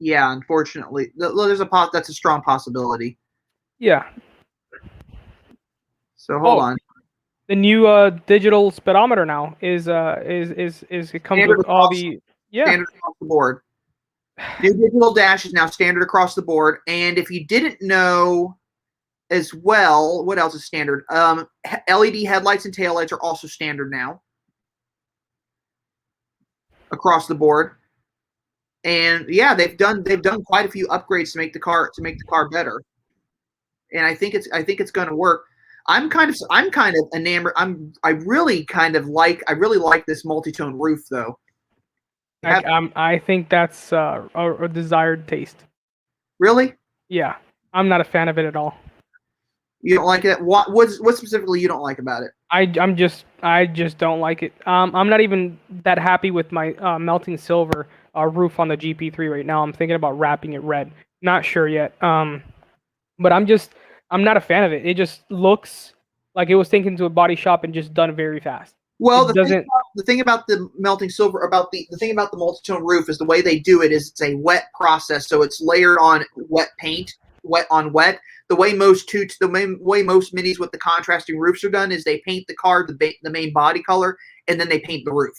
[SPEAKER 1] Yeah, unfortunately, that's a strong possibility.
[SPEAKER 3] Yeah.
[SPEAKER 1] So hold on.
[SPEAKER 3] The new digital speedometer now is it comes standard with all the
[SPEAKER 1] standard across the board. New digital dash is now standard across the board, and if you didn't know as well, what else is standard? LED headlights and taillights are also standard now across the board. And yeah, they've done quite a few upgrades to make the car better. And I think it's going to work. I'm kind of enamored. I really like this multi-tone roof though.
[SPEAKER 3] I think that's a desired taste.
[SPEAKER 1] Really?
[SPEAKER 3] Yeah, I'm not a fan of it at all.
[SPEAKER 1] You don't like it? What specifically you don't like about it?
[SPEAKER 3] I just don't like it. I'm not even that happy with my melting silver roof on the GP3 right now. I'm thinking about wrapping it red. Not sure yet. But I'm not a fan of it. It just looks like it was taken to a body shop and just done very fast.
[SPEAKER 1] Well, the thing about the melting silver, the thing about the multi-tone roof is the way they do it is it's a wet process, so it's layered on wet paint, wet on wet. The way most minis with the contrasting roofs are done is they paint the car the main body color, and then they paint the roof.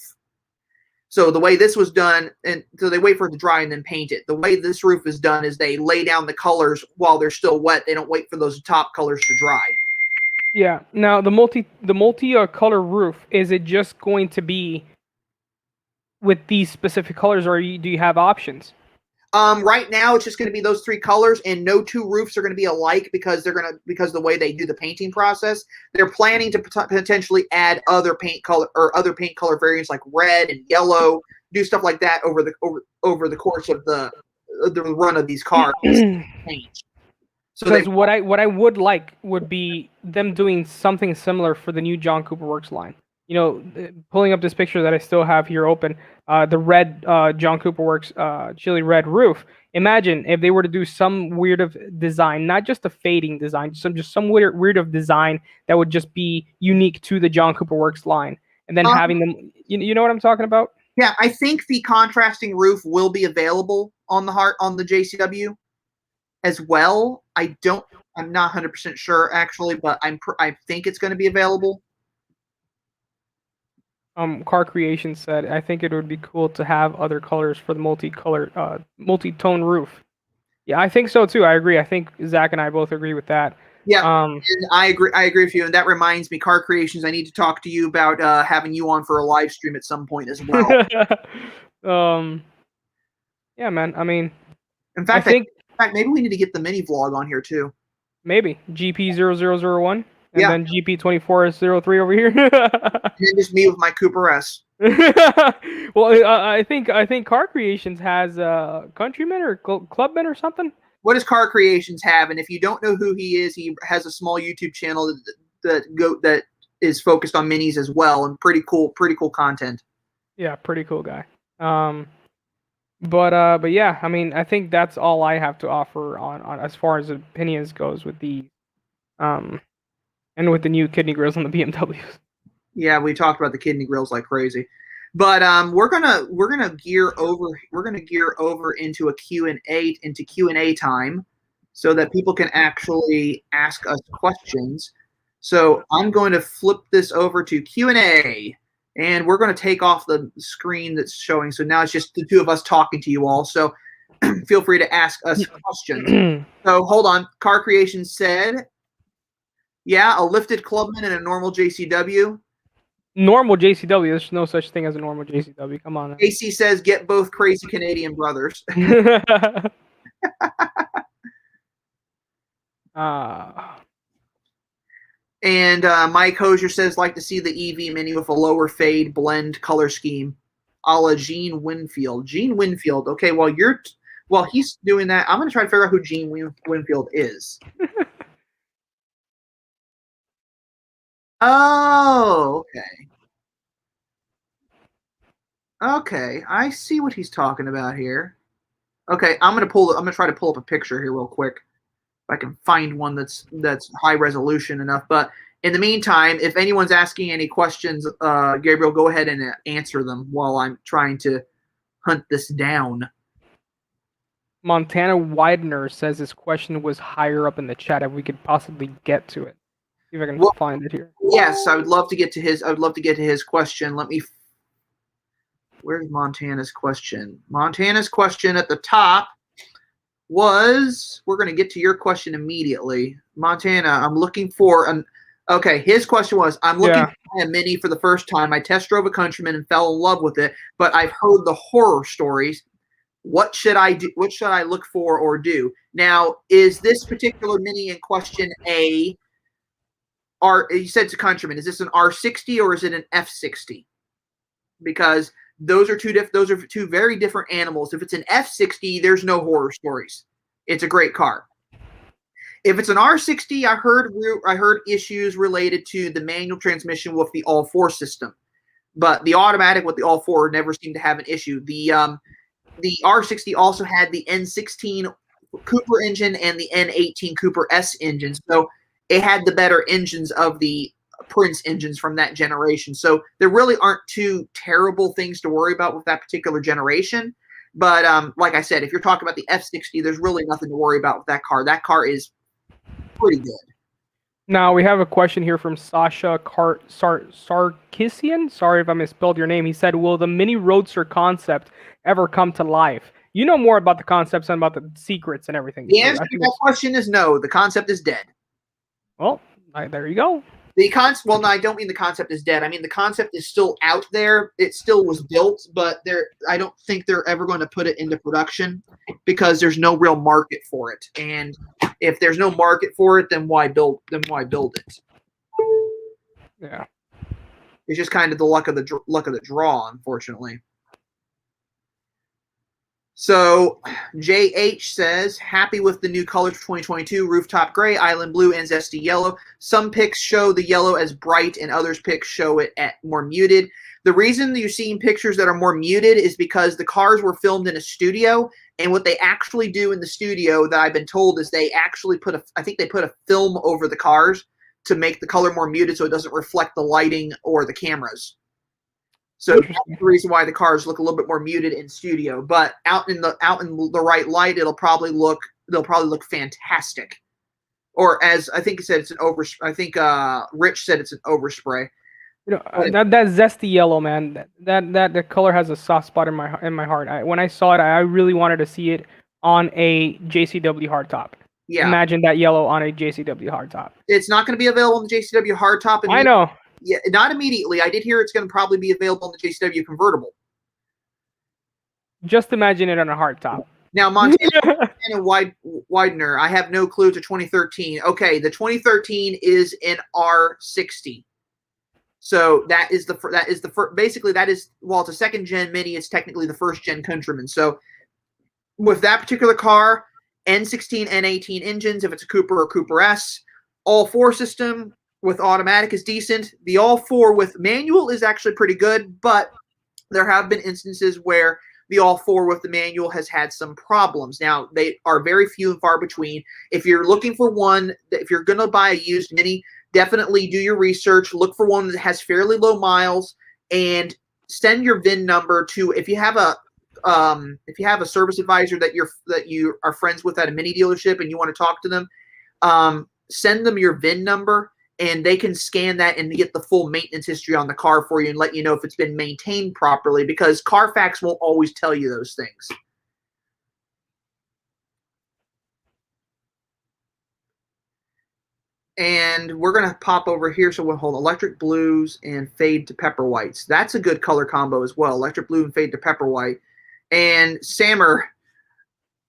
[SPEAKER 1] So the way this was done, and so they wait for it to dry and then paint it. The way this roof is done is they lay down the colors while they're still wet. They don't wait for those top colors to dry.
[SPEAKER 3] Yeah. Now the multi color roof, is it just going to be with these specific colors, or do you have options?
[SPEAKER 1] Right now it's just going to be those three colors, and no two roofs are going to be alike because the way they do the painting process. They're planning to potentially add other paint color variants like red and yellow, do stuff like that over the course of the run of these cars.
[SPEAKER 3] So what I would like would be them doing something similar for the new John Cooper Works line. pulling up this picture that I still have here open, the red John Cooper Works chili red roof. Imagine if they were to do some weird of design, not just a fading design, some weird of design that would just be unique to the John Cooper Works line, and then having them. You know what I'm talking about?
[SPEAKER 1] Yeah, I think the contrasting roof will be available on the JCW as well. I'm not 100% sure actually, but I think it's going to be available.
[SPEAKER 3] Car Creation said, I think it would be cool to have other colors for the multi-tone roof. Yeah, I think so too. I agree. I think Zach and I both agree with that.
[SPEAKER 1] Yeah, and I agree with you. And that reminds me, Car Creations, I need to talk to you about having you on for a live stream at some point as well.
[SPEAKER 3] Yeah, man. I mean,
[SPEAKER 1] in fact, maybe we need to get the mini vlog on here too.
[SPEAKER 3] Maybe GP0001 and then GP2403 over here.
[SPEAKER 1] And then just me with my Cooper S.
[SPEAKER 3] Well, I think Car Creations has Countryman or Clubman or something.
[SPEAKER 1] What does Car Creations have? And if you don't know who he has a small YouTube channel that is focused on minis as well, and pretty cool content. Yeah,
[SPEAKER 3] pretty cool guy. But yeah, I mean, I think that's all I have to offer on as far as opinions goes with the and with the new kidney grills on the BMWs.
[SPEAKER 1] Yeah, we talked about the kidney grills like crazy. But we're gonna gear over into Q&A time, so that people can actually ask us questions. So I'm going to flip this over to Q&A, and we're going to take off the screen that's showing. So now it's just the two of us talking to you all. So feel free to ask us questions. So hold on. Car Creation said, yeah, a lifted Clubman and a normal JCW.
[SPEAKER 3] Normal JCW. There's no such thing as a normal JCW. Come on.
[SPEAKER 1] AC says, get both crazy Canadian brothers. And Mike Hosier says, like to see the EV Mini with a lower fade blend color scheme, a la Gene Winfield. Gene Winfield. Okay, while he's doing that, I'm going to try to figure out who Gene Winfield is. Oh, okay. Okay, I see what he's talking about here. Okay, I'm gonna try to pull up a picture here real quick. If I can find one that's high resolution enough. But in the meantime, if anyone's asking any questions, Gabriel, go ahead and answer them while I'm trying to hunt this down.
[SPEAKER 3] Montana Widener says this question was higher up in the chat. If we could possibly get to it, see if I can find it here.
[SPEAKER 1] Yes, I would love to get to his. I would love to get to his question. Where's Montana's question? Montana's question at the top was, we're going to get to your question immediately. Montana, I'm looking for okay, his question was, I'm looking for a Mini for the first time. I test drove a Countryman and fell in love with it, but I've heard the horror stories. What should I do? What should I look for or do? Now, is this particular Mini in question you said it's a Countryman. Is this an R60 or is it an F60? Because those are two very different animals. If it's an F60, there's no horror stories. It's a great car. If it's an R60, I heard issues related to the manual transmission with the all-4 system, but the automatic with the all-4 never seemed to have an issue. The R60 also had the N16 Cooper engine and the N18 Cooper S engine, so it had the better engines of the Prince engines from that generation. So there really aren't two terrible things to worry about with that particular generation. But like I said, if you're talking about the F60, there's really nothing to worry about with that car. That car is pretty good.
[SPEAKER 3] Now we have a question here from Sasha Sarkisian. Sorry if I misspelled your name. He said, will the Mini Roadster concept ever come to life? You know more about the concepts and about the secrets and everything.
[SPEAKER 1] The answer to that question is no. The concept is dead.
[SPEAKER 3] Well, there you go.
[SPEAKER 1] Well, no, I don't mean the concept is dead. I mean the concept is still out there. It still was built, but I don't think they're ever going to put it into production because there's no real market for it. And if there's no market for it, then why build it?
[SPEAKER 3] Yeah,
[SPEAKER 1] it's just kind of the luck of the draw, unfortunately. So JH says, happy with the new colors for 2022, rooftop gray, island blue, and zesty yellow. Some pics show the yellow as bright and others pics show it at more muted. The reason that you're seeing pictures that are more muted is because the cars were filmed in a studio, and what they actually do in the studio that I've been told is they actually put I think they put a film over the cars to make the color more muted so it doesn't reflect the lighting or the cameras. So that's the reason why the cars look a little bit more muted in studio, but out in the right light, they'll probably look fantastic. Or as I think he said, it's an I think Rich said it's an overspray.
[SPEAKER 2] You know, that zesty yellow, man. That color has a soft spot in my heart. When I saw it, I really wanted to see it on a JCW hardtop. Yeah. Imagine that yellow on a JCW hardtop.
[SPEAKER 1] It's not going to be available on the JCW hardtop.
[SPEAKER 2] I know.
[SPEAKER 1] Yeah, not immediately. I did hear it's going to probably be available on the JCW convertible.
[SPEAKER 2] Just imagine it on a hardtop.
[SPEAKER 1] Now, Montana Widener, I have no clue to 2013. Okay, the 2013 is an R60. So that is basically while it's a second gen Mini, it's technically the first gen Countryman. So with that particular car, N16, N18 engines, if it's a Cooper or Cooper S, all four system with automatic is decent. The all four with manual is actually pretty good, but there have been instances where the all four with the manual has had some problems. Now, they are very few and far between. If you're looking for one, if you're going to buy a used Mini, definitely do your research. Look for one that has fairly low miles and send your VIN number to, if you have a service advisor that you are friends with at a Mini dealership and you want to talk to them, send them your VIN number and they can scan that and get the full maintenance history on the car for you and let you know if it's been maintained properly, because Carfax won't always tell you those things. And we're going to pop over here. So we'll hold electric blues and fade to pepper whites. That's a good color combo as well. Electric blue and fade to pepper white. And Sammer,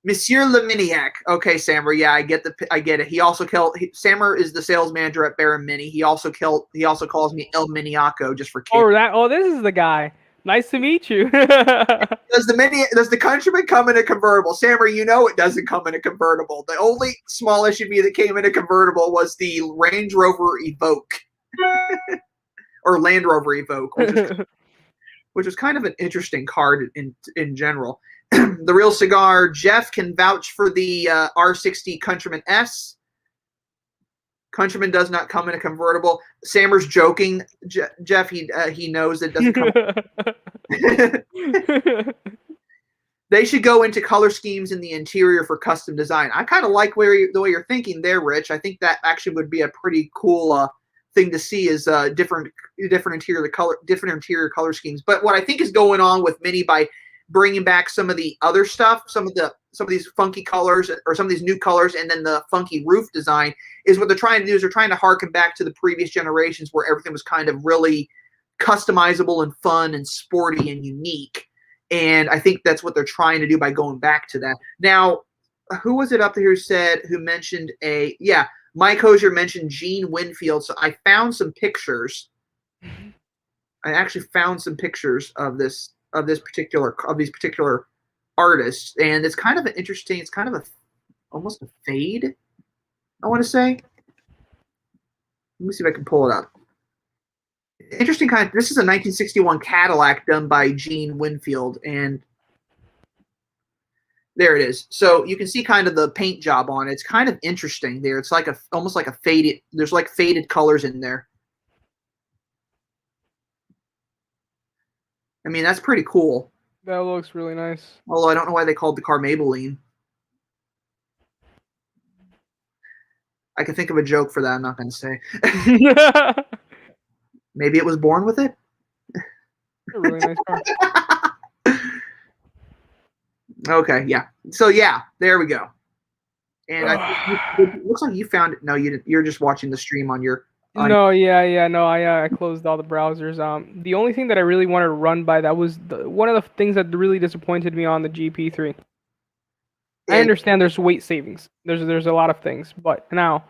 [SPEAKER 1] Monsieur Le Miniac. Okay, Sammer. Yeah, I get it. He also Sammer is the sales manager at Baron Mini. He also calls me El Miniaco just for kids.
[SPEAKER 2] Oh, this is the guy. Nice to meet you.
[SPEAKER 1] Does the Countryman come in a convertible? Sammer, you know it doesn't come in a convertible. The only small SUV that came in a convertible was the Range Rover Evoque. Or Land Rover Evoque, which is kind of an interesting car in general. The Real Cigar, Jeff can vouch for the R60 Countryman S. Countryman does not come in a convertible. Sammer's joking. Jeff, he knows it doesn't come. They should go into color schemes in the interior for custom design. I kind of like the way you're thinking there, Rich. I think that actually would be a pretty cool thing to see, is different interior color schemes. But what I think is going on with Mini by bringing back some of the other stuff, some of these funky colors or some of these new colors, and then the funky roof design, is what they're trying to do is they're trying to harken back to the previous generations where everything was kind of really customizable and fun and sporty and unique. And I think that's what they're trying to do by going back to that. Now, who was it up there who mentioned Mike Hosier mentioned Gene Winfield. So I found some pictures. I actually found some pictures of these particular artists, and it's kind of an interesting. It's kind of almost a fade, I want to say. Let me see if I can pull it up. Interesting kind. This is a 1961 Cadillac done by Gene Winfield, and there it is. So you can see kind of the paint job on it. It's kind of interesting there. It's like almost like a faded. There's like faded colors in there. I mean, that's pretty cool.
[SPEAKER 2] That looks really nice.
[SPEAKER 1] Although I don't know why they called the car Maybelline. I can think of a joke for that. I'm not going to say. Maybe it was born with it.
[SPEAKER 2] A really nice car.
[SPEAKER 1] Okay, yeah. So yeah, there we go. And it looks like you found it. No, you didn't. You're just watching the stream on your.
[SPEAKER 2] No, I closed all the browsers. The only thing that I really wanted to run by, that was one of the things that really disappointed me on the GP3. I understand there's weight savings. There's a lot of things, but now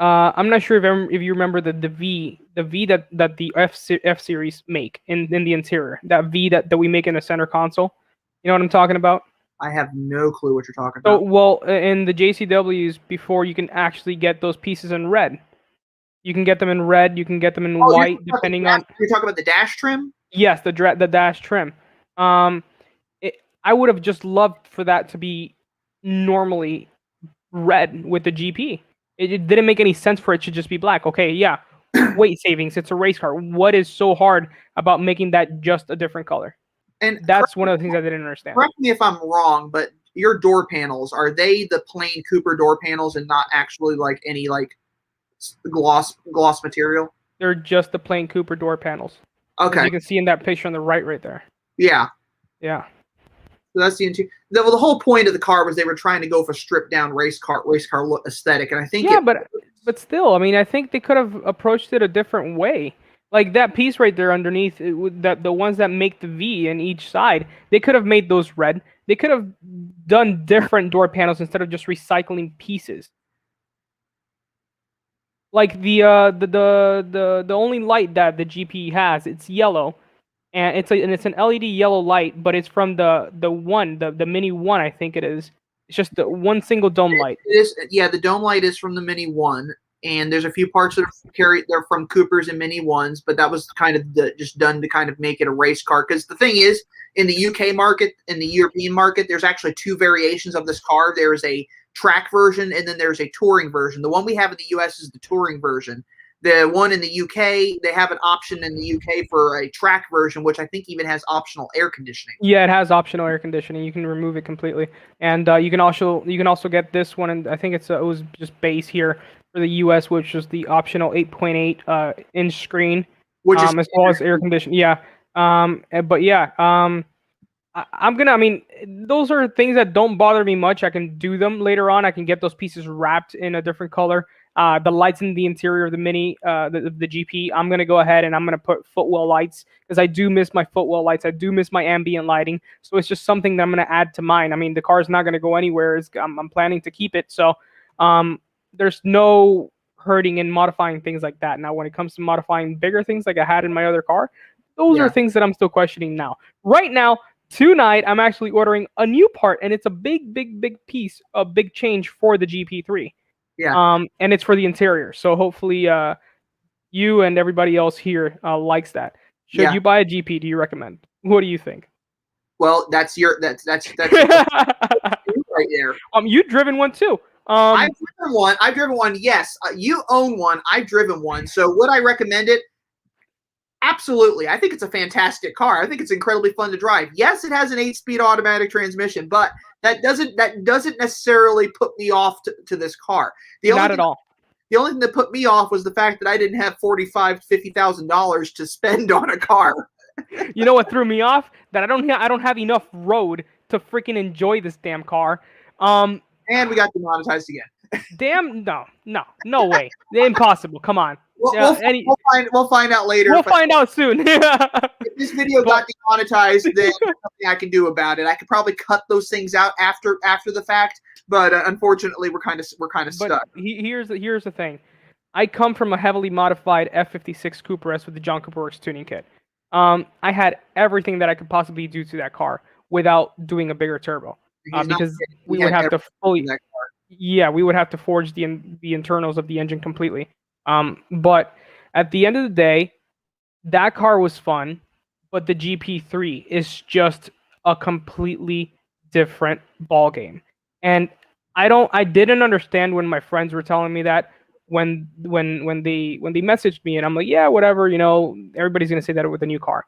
[SPEAKER 2] I'm not sure if you remember the V that the F series make in the interior. That V that we make in the center console. You know what I'm talking about?
[SPEAKER 1] I have no clue what you're talking
[SPEAKER 3] So,
[SPEAKER 1] about.
[SPEAKER 3] well, in the JCWs, before you can actually get those pieces in red. You can get them in red. You can get them in white, depending on.
[SPEAKER 1] You're talking about the dash trim?
[SPEAKER 3] Yes, the dash trim. I would have just loved for that to be normally red with the GP. It didn't make any sense for it to just be black. Okay, yeah, weight savings. It's a race car. What is so hard about making that just a different color?
[SPEAKER 1] And
[SPEAKER 3] that's one of the things I didn't understand.
[SPEAKER 1] Correct me if I'm wrong, but your door panels, are they the plain Cooper door panels and not actually like any like gloss material?
[SPEAKER 3] They're just the plain Cooper door panels.
[SPEAKER 1] Okay.
[SPEAKER 3] As you can see in that picture on the right there.
[SPEAKER 1] Yeah.
[SPEAKER 3] Yeah.
[SPEAKER 1] So that's the interior. The whole point of the car was they were trying to go for stripped down race car look aesthetic, and I think
[SPEAKER 3] but still, I mean, I think they could have approached it a different way. Like that piece right there underneath, that the ones that make the V in each side, they could have made those red. They could have done different door panels instead of just recycling pieces. Like the only light that the GP has, it's yellow, and it's an LED yellow light, but it's from the Mini 1, I think it is. It's just the one single dome light.
[SPEAKER 1] It is, yeah, the dome light is from the Mini 1, and there's a few parts that they're from Coopers and Mini 1s, but that was kind of just done to kind of make it a race car. Because the thing is, in the UK market, in the European market, there's actually two variations of this car. There is a track version, and then there's a touring version. The one we have in the US is the touring version. The one in the UK, they have an option in the UK for a track version, which I think even has optional air conditioning.
[SPEAKER 3] Yeah, it has optional air conditioning. You can remove it completely, and you can also get this one, and I think it was just base here for the US, which is the optional 8.8 inch screen,
[SPEAKER 1] which is
[SPEAKER 3] as well as air conditioning. Yeah, but yeah, I mean, those are things that don't bother me much. I can do them later on. I can get those pieces wrapped in a different color. The lights in the interior of the Mini, the GP, I'm going to go ahead and I'm going to put footwell lights because I do miss my footwell lights. I do miss my ambient lighting. So it's just something that I'm going to add to mine. I mean, the car's not going to go anywhere. I'm planning to keep it. So there's no hurting in modifying things like that. Now, when it comes to modifying bigger things like I had in my other car, those are things that I'm still questioning now. Right now, tonight, I'm actually ordering a new part, and it's a big piece, a big change for the GP3.
[SPEAKER 1] Yeah.
[SPEAKER 3] And it's for the interior. So hopefully you and everybody else here likes that. Should you buy a GP? Do you recommend? What do you think?
[SPEAKER 1] Well, that's right there.
[SPEAKER 3] You've driven one too.
[SPEAKER 1] I've driven one. Yes. You own one. I've driven one. So would I recommend it? Absolutely. I think it's a fantastic car. I think it's incredibly fun to drive. Yes, it has an 8-speed automatic transmission, but that doesn't necessarily put me off to this car.
[SPEAKER 3] Not at all.
[SPEAKER 1] The only thing that put me off was the fact that I didn't have $45,000 to $50,000 to spend on a car.
[SPEAKER 3] You know what threw me off? That I don't have enough road to freaking enjoy this damn car.
[SPEAKER 1] And we got demonetized again.
[SPEAKER 3] Damn, no way. Impossible. Come on.
[SPEAKER 1] We'll find out later.
[SPEAKER 3] We'll find out soon.
[SPEAKER 1] If this video got demonetized, then there's nothing I can do about it. I could probably cut those things out after the fact, but unfortunately, we're kind of stuck.
[SPEAKER 3] Here's the thing. I come from a heavily modified F56 Cooper S with the John Cooper Works tuning kit. I had everything that I could possibly do to that car without doing a bigger turbo, because we would have to we would have to forge the internals of the engine completely. But at the end of the day, that car was fun, but the GP3 is just a completely different ball game. And I didn't understand when my friends were telling me that when they messaged me, and I'm like, yeah, whatever, everybody's gonna say that with a new car.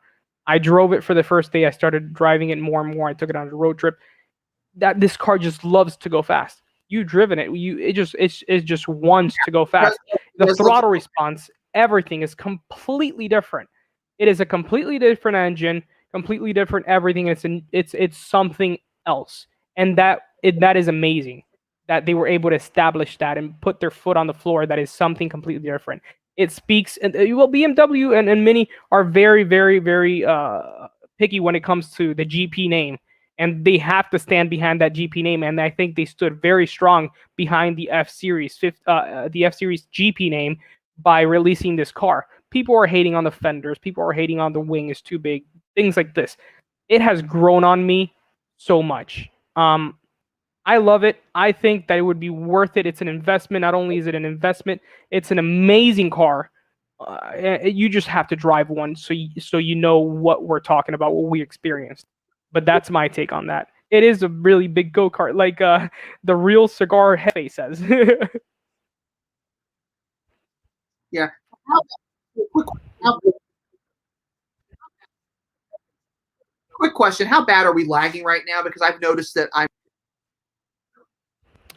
[SPEAKER 3] I drove it for the first day. I started driving it more and more. I took it on a road trip. That this car just loves to go fast. You've driven it. It just wants to go fast. The throttle response, everything is completely different. It is a completely different engine, completely different everything. It's something else, and that is amazing that they were able to establish that and put their foot on the floor. That is something completely different. It speaks, and BMW and Mini are very, very, very picky when it comes to the GP name. And they have to stand behind that GP name, and I think they stood very strong behind the F-Series GP name by releasing this car. People are hating on the fenders. People are hating on the wing is too big. Things like this. It has grown on me so much. I love it. I think that it would be worth it. It's an investment. Not only is it an investment, it's an amazing car. You just have to drive one so you know what we're talking about, what we experienced. But that's my take on that. It is a really big go-kart, like the real cigar hefe says.
[SPEAKER 1] Yeah. Quick, quick question: how bad are we lagging right now? Because I've noticed that
[SPEAKER 3] I'm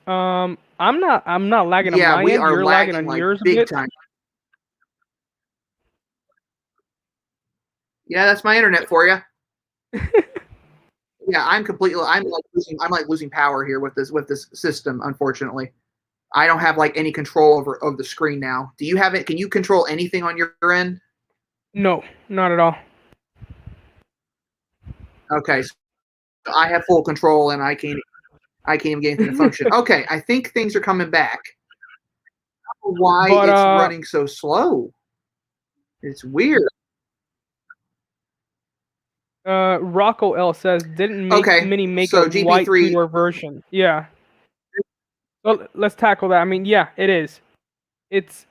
[SPEAKER 3] not lagging on my
[SPEAKER 1] we
[SPEAKER 3] end.
[SPEAKER 1] are
[SPEAKER 3] You're lagging on
[SPEAKER 1] like
[SPEAKER 3] yours a
[SPEAKER 1] big
[SPEAKER 3] bit.
[SPEAKER 1] time. Yeah, that's my internet for you. Yeah, I'm like losing power here with this system. Unfortunately, I don't have like any control over the screen now. Do you have it? Can you control anything on your end?
[SPEAKER 3] No, not at all.
[SPEAKER 1] Okay, so I have full control, and I can't even get anything to function. Okay, I think things are coming back. Why it's running so slow? It's weird.
[SPEAKER 3] Rocco L says didn't Mini make
[SPEAKER 1] so
[SPEAKER 3] a
[SPEAKER 1] GP3
[SPEAKER 3] white two-door version. Yeah. Well, let's tackle that. I mean, yeah, it is. It's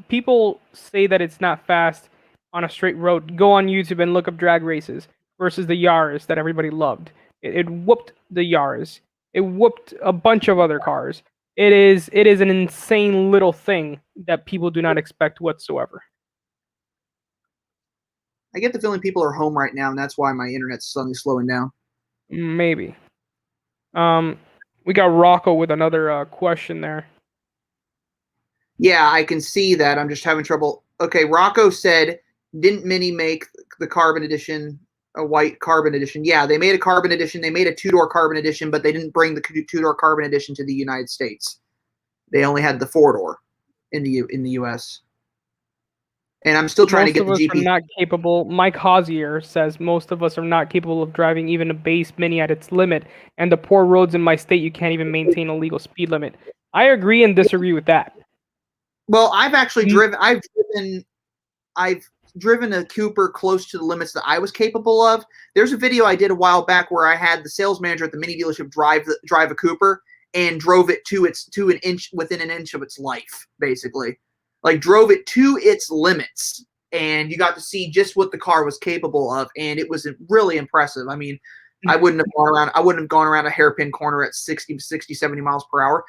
[SPEAKER 3] people say that it's not fast on a straight road. Go on YouTube and look up drag races versus the Yaris that everybody loved. It whooped the Yaris. It whooped a bunch of other cars. It is an insane little thing that people do not expect whatsoever.
[SPEAKER 1] I get the feeling people are home right now, and that's why my internet's suddenly slowing down.
[SPEAKER 3] Maybe. We got Rocco with another question there.
[SPEAKER 1] Yeah, I can see that. I'm just having trouble. Okay, Rocco said, didn't Mini make the Carbon Edition, a white Carbon Edition? Yeah, they made a Carbon Edition. They made a two-door Carbon Edition, but they didn't bring the two-door Carbon Edition to the United States. They only had the four-door in the U.S. And I'm still trying to get the GP.
[SPEAKER 3] Most of us are not capable. Mike Hosier says most of us are not capable of driving even a base Mini at its limit. And the poor roads in my state, you can't even maintain a legal speed limit. I agree and disagree with that.
[SPEAKER 1] Well, I've actually driven. I've driven a Cooper close to the limits that I was capable of. There's a video I did a while back where I had the sales manager at the Mini dealership drive a Cooper and drove it within an inch of its life, basically. Like drove it to its limits, and you got to see just what the car was capable of, and it was really impressive. I mean, I wouldn't have gone around a hairpin corner at 60, 70 miles per hour.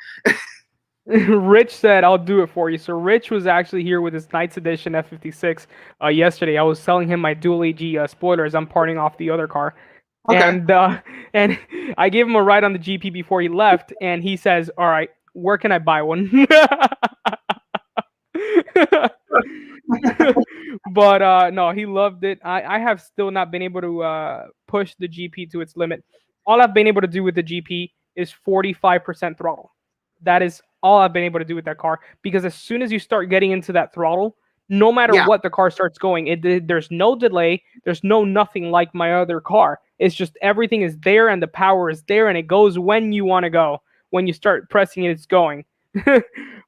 [SPEAKER 3] Rich said, I'll do it for you. So Rich was actually here with his Knights Edition F56 yesterday. I was selling him my dual AG spoilers. I'm parting off the other car. Okay. And I gave him a ride on the GP before he left, and he says, all right, where can I buy one? But no, he loved it. I have still not been able to push the GP to its limit. All I've been able to do with the GP is 45% throttle. That is all I've been able to do with that car, because as soon as you start getting into that throttle, no matter what the car starts going, there's no delay, there's no nothing like my other car. It's just everything is there and the power is there and it goes when you want to go. When you start pressing it, it's going.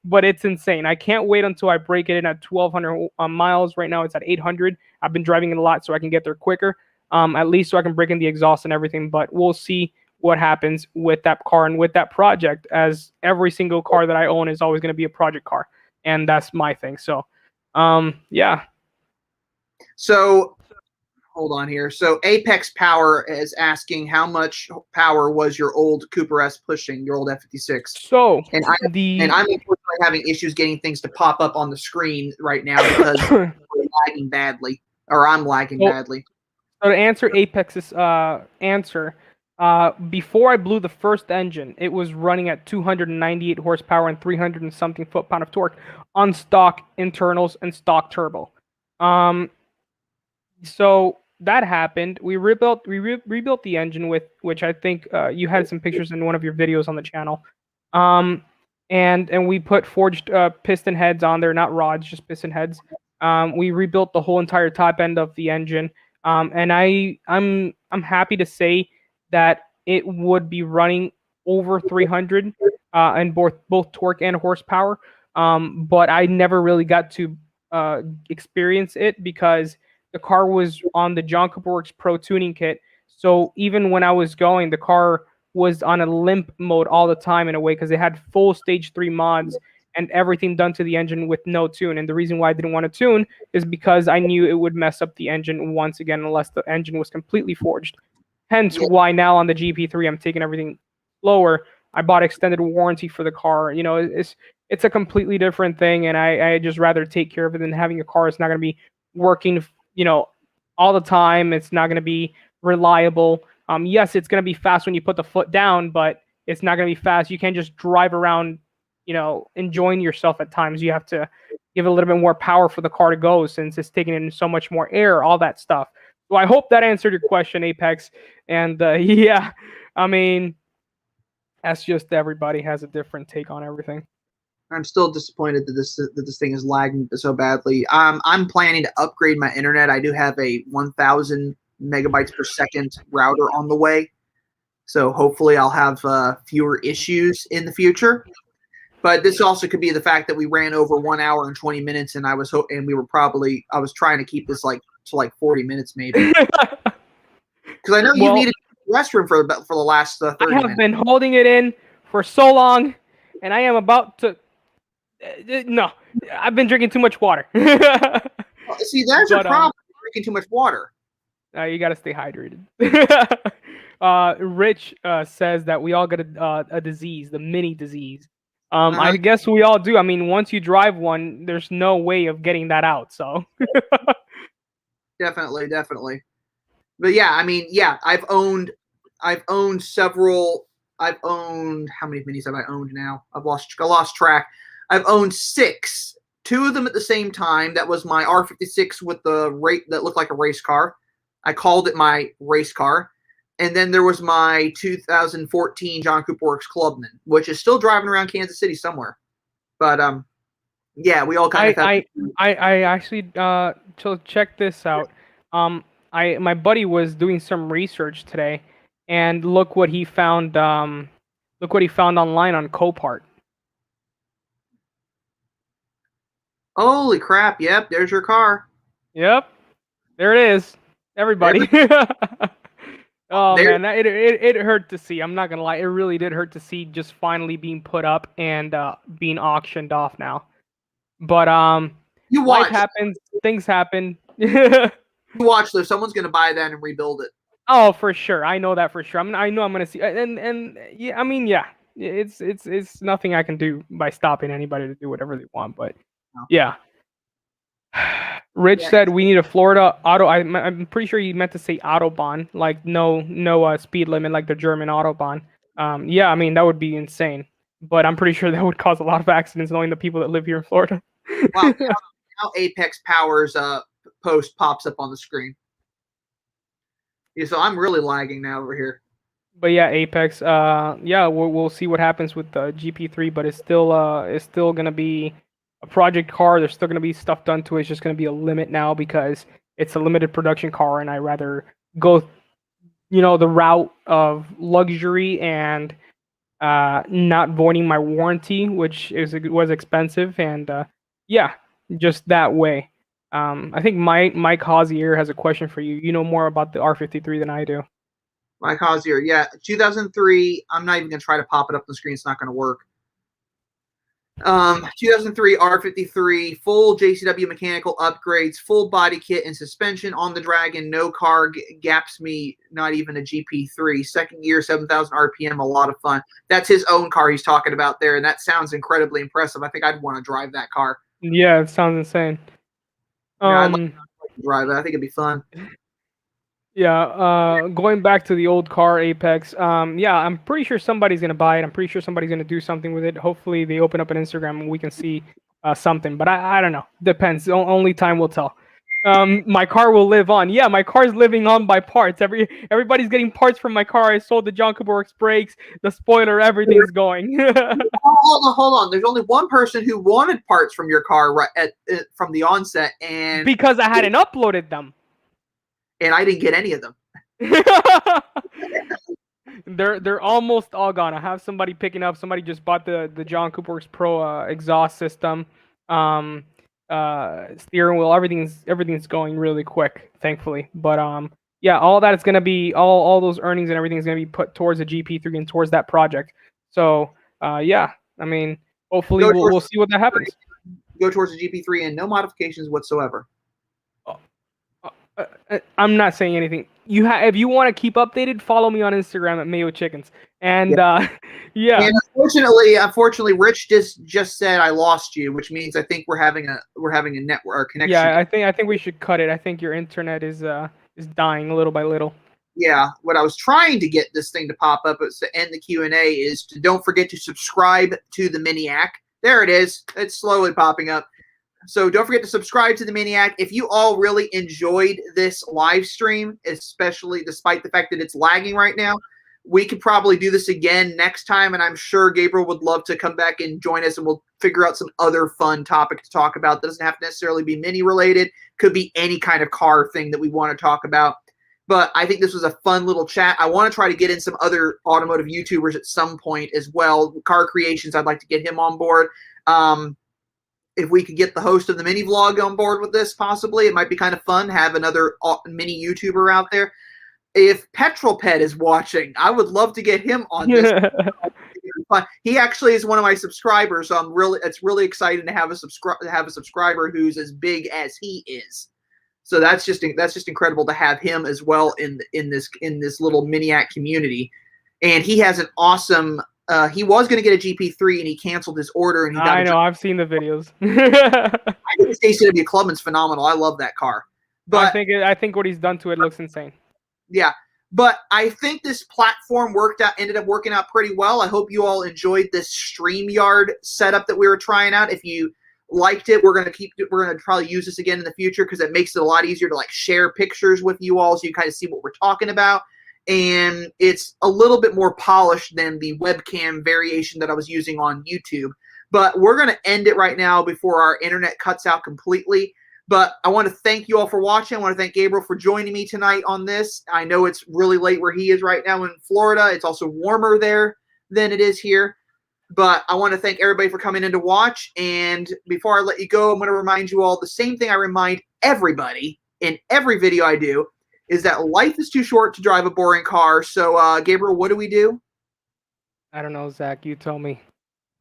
[SPEAKER 3] But it's insane. I can't wait until I break it in at 1,200 miles. Right now it's at 800. I've been driving it a lot so I can get there quicker, at least so I can break in the exhaust and everything. But we'll see what happens with that car and with that project, as every single car that I own is always going to be a project car, and that's my thing. So yeah.
[SPEAKER 1] So hold on here. So Apex Power is asking, how much power was your old Cooper S pushing, your old F56?
[SPEAKER 3] So
[SPEAKER 1] I'm unfortunately having issues getting things to pop up on the screen right now because we're lagging badly, or I'm lagging badly.
[SPEAKER 3] So to answer Apex's answer, before I blew the first engine, it was running at 298 horsepower and 300 and something foot-pound of torque on stock internals and stock turbo. So that happened. We rebuilt the engine with, which I think you had some pictures in one of your videos on the channel. And we put forged piston heads on there, not rods, just piston heads. We rebuilt the whole entire top end of the engine. And I'm happy to say that it would be running over 300 in both torque and horsepower. But I never really got to experience it because the car was on the John Cooper Works Pro tuning kit. So even when I was going, the car was on a limp mode all the time in a way because it had full stage 3 mods and everything done to the engine with no tune. And the reason why I didn't want to tune is because I knew it would mess up the engine once again unless the engine was completely forged. Hence why now on the GP3 I'm taking everything lower. I bought extended warranty for the car. You know, it's a completely different thing, and I just rather take care of it than having a car that's not going to be working, you know, all the time. It's not going to be reliable. Yes, it's going to be fast when you put the foot down, but it's not going to be fast. You can't just drive around, you know, enjoying yourself at times. You have to give a little bit more power for the car to go since it's taking in so much more air, all that stuff. So I hope that answered your question, Apex. And yeah, I mean, that's just everybody has a different take on everything.
[SPEAKER 1] I'm still disappointed that this thing is lagging so badly. I'm planning to upgrade my internet. I do have a 1,000 megabytes per second router on the way, so hopefully I'll have fewer issues in the future. But this also could be the fact that we ran over 1 hour and 20 minutes, and I was trying to keep this like to like 40 minutes maybe, because I know you needed the restroom for the last 30 minutes.
[SPEAKER 3] I have been holding it in for so long, and I am about to. No, I've been drinking too much water.
[SPEAKER 1] See, that's your problem. Drinking too much water.
[SPEAKER 3] You got to stay hydrated. Rich says that we all get a disease, the mini disease. I guess we all do. I mean, once you drive one, there's no way of getting that out. So
[SPEAKER 1] definitely. But yeah, I mean, yeah, I've owned several. I've owned, how many minis have I owned now? I lost track. I've owned 6, 2 of them at the same time. That was my R56 with the that looked like a race car. I called it my race car. And then there was my 2014 John Cooper Works Clubman, which is still driving around Kansas City somewhere. But yeah, we all kind of.
[SPEAKER 3] I actually so check this out. My buddy was doing some research today, and look what he found. Look what he found online on Copart.
[SPEAKER 1] Holy crap! Yep, there's your car.
[SPEAKER 3] Yep, there it is. Everybody. Oh man, it hurt to see. I'm not gonna lie, it really did hurt to see just finally being put up and being auctioned off now. But life happens, things happen.
[SPEAKER 1] You watch though, someone's gonna buy that and rebuild it.
[SPEAKER 3] Oh, for sure, I know that for sure. I know I'm gonna see, and yeah, I mean, yeah, it's nothing I can do by stopping anybody to do whatever they want. But yeah. Rich said we need a Florida auto. I'm pretty sure he meant to say autobahn, like no speed limit, like the German autobahn. Yeah, I mean that would be insane, but I'm pretty sure that would cause a lot of accidents, knowing the people that live here in Florida.
[SPEAKER 1] Wow, now Apex Power's post pops up on the screen. Yeah, so I'm really lagging now over here.
[SPEAKER 3] But yeah, Apex. Yeah, we'll see what happens with the GP3, but it's still gonna be a project car. There's still going to be stuff done to it. It's just going to be a limit now because it's a limited production car, and I rather go, you know, the route of luxury and not voiding my warranty, which was expensive, and yeah, just that way. I think Mike Hosier has a question for you. You know more about the R53 than I do.
[SPEAKER 1] Mike Hosier, yeah, 2003. I'm not even going to try to pop it up on the screen. It's not going to work. 2003 R53, full JCW mechanical upgrades, full body kit and suspension on the Dragon. No car gaps me, not even a GP3. Second gear, 7,000 RPM, a lot of fun. That's his own car he's talking about there, and that sounds incredibly impressive. I think I'd want to drive that car.
[SPEAKER 3] Yeah, it sounds insane.
[SPEAKER 1] Yeah, I'd like to drive it. I think it'd be fun.
[SPEAKER 3] Yeah, going back to the old car Apex, yeah, I'm pretty sure somebody's gonna buy it. I'm pretty sure somebody's gonna do something with it. Hopefully they open up an Instagram and we can see something, but I don't know. Depends. Only time will tell. My car will live on. Yeah, my car's living on by parts. Everybody's getting parts from my car. I sold the John Cooper Works brakes, the spoiler, everything's going.
[SPEAKER 1] Hold on. There's only one person who wanted parts from your car from the onset, and
[SPEAKER 3] because I hadn't uploaded them.
[SPEAKER 1] And I didn't get any of them.
[SPEAKER 3] They're almost all gone. I have somebody picking up. Somebody just bought the John Cooper Works Pro exhaust system, steering wheel. Everything's going really quick, thankfully. But yeah, all that is going to be all those earnings and everything is going to be put towards the GP3 and towards that project. So yeah, I mean, hopefully we'll see what that happens.
[SPEAKER 1] Go towards the GP3 and no modifications whatsoever.
[SPEAKER 3] I'm not saying anything. If you want to keep updated, follow me on Instagram at Mayo Chickens. And yeah.
[SPEAKER 1] And unfortunately, Rich just said I lost you, which means I think we're having a network connection.
[SPEAKER 3] Yeah, I think we should cut it. I think your internet is dying little by little.
[SPEAKER 1] Yeah, what I was trying to get this thing to pop up is to end the Q&A is to don't forget to subscribe to the Miniac. There it is. It's slowly popping up. So don't forget to subscribe to the Miniac. If you all really enjoyed this live stream, especially despite the fact that it's lagging right now, we could probably do this again next time, and I'm sure Gabriel would love to come back and join us, and we'll figure out some other fun topic to talk about. It doesn't have to necessarily be Mini related. Could be any kind of car thing that we want to talk about. But I think this was a fun little chat. I want to try to get in some other automotive YouTubers at some point as well. Car Creations, I'd like to get him on board. If we could get the host of the mini vlog on board with this, possibly, it might be kind of fun to have another mini YouTuber out there. If Petrol Pet is watching, I would love to get him on this. He actually is one of my subscribers, so it's really exciting to have a subscriber who's as big as he is. So that's just incredible to have him as well in this little Miniac community. And he has an awesome. He was going to get a GP3 and he canceled his order. And
[SPEAKER 3] I know, I've seen the videos.
[SPEAKER 1] I think JCW Clubman's phenomenal. I love that car. But
[SPEAKER 3] I think what he's done to it looks insane.
[SPEAKER 1] Yeah, but I think this platform ended up working out pretty well. I hope you all enjoyed this StreamYard setup that we were trying out. If you liked it, we're gonna probably use this again in the future because it makes it a lot easier to like share pictures with you all, so you kind of see what we're talking about. And it's a little bit more polished than the webcam variation that I was using on YouTube. But we're going to end it right now before our internet cuts out completely. But I want to thank you all for watching. I want to thank Gabriel for joining me tonight on this. I know it's really late where he is right now in Florida. It's also warmer there than it is here. But I want to thank everybody for coming in to watch. And before I let you go, I'm going to remind you all the same thing I remind everybody in every video I do, is that life is too short to drive a boring car. So, Gabriel, what do?
[SPEAKER 3] I don't know, Zach. You tell me.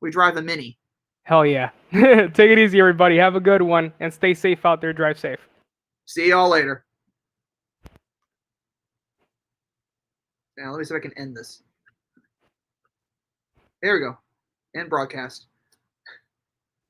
[SPEAKER 1] We drive a Mini.
[SPEAKER 3] Hell yeah. Take it easy, everybody. Have a good one. And stay safe out there. Drive safe.
[SPEAKER 1] See y'all later. Now, let me see if I can end this. There we go. End broadcast.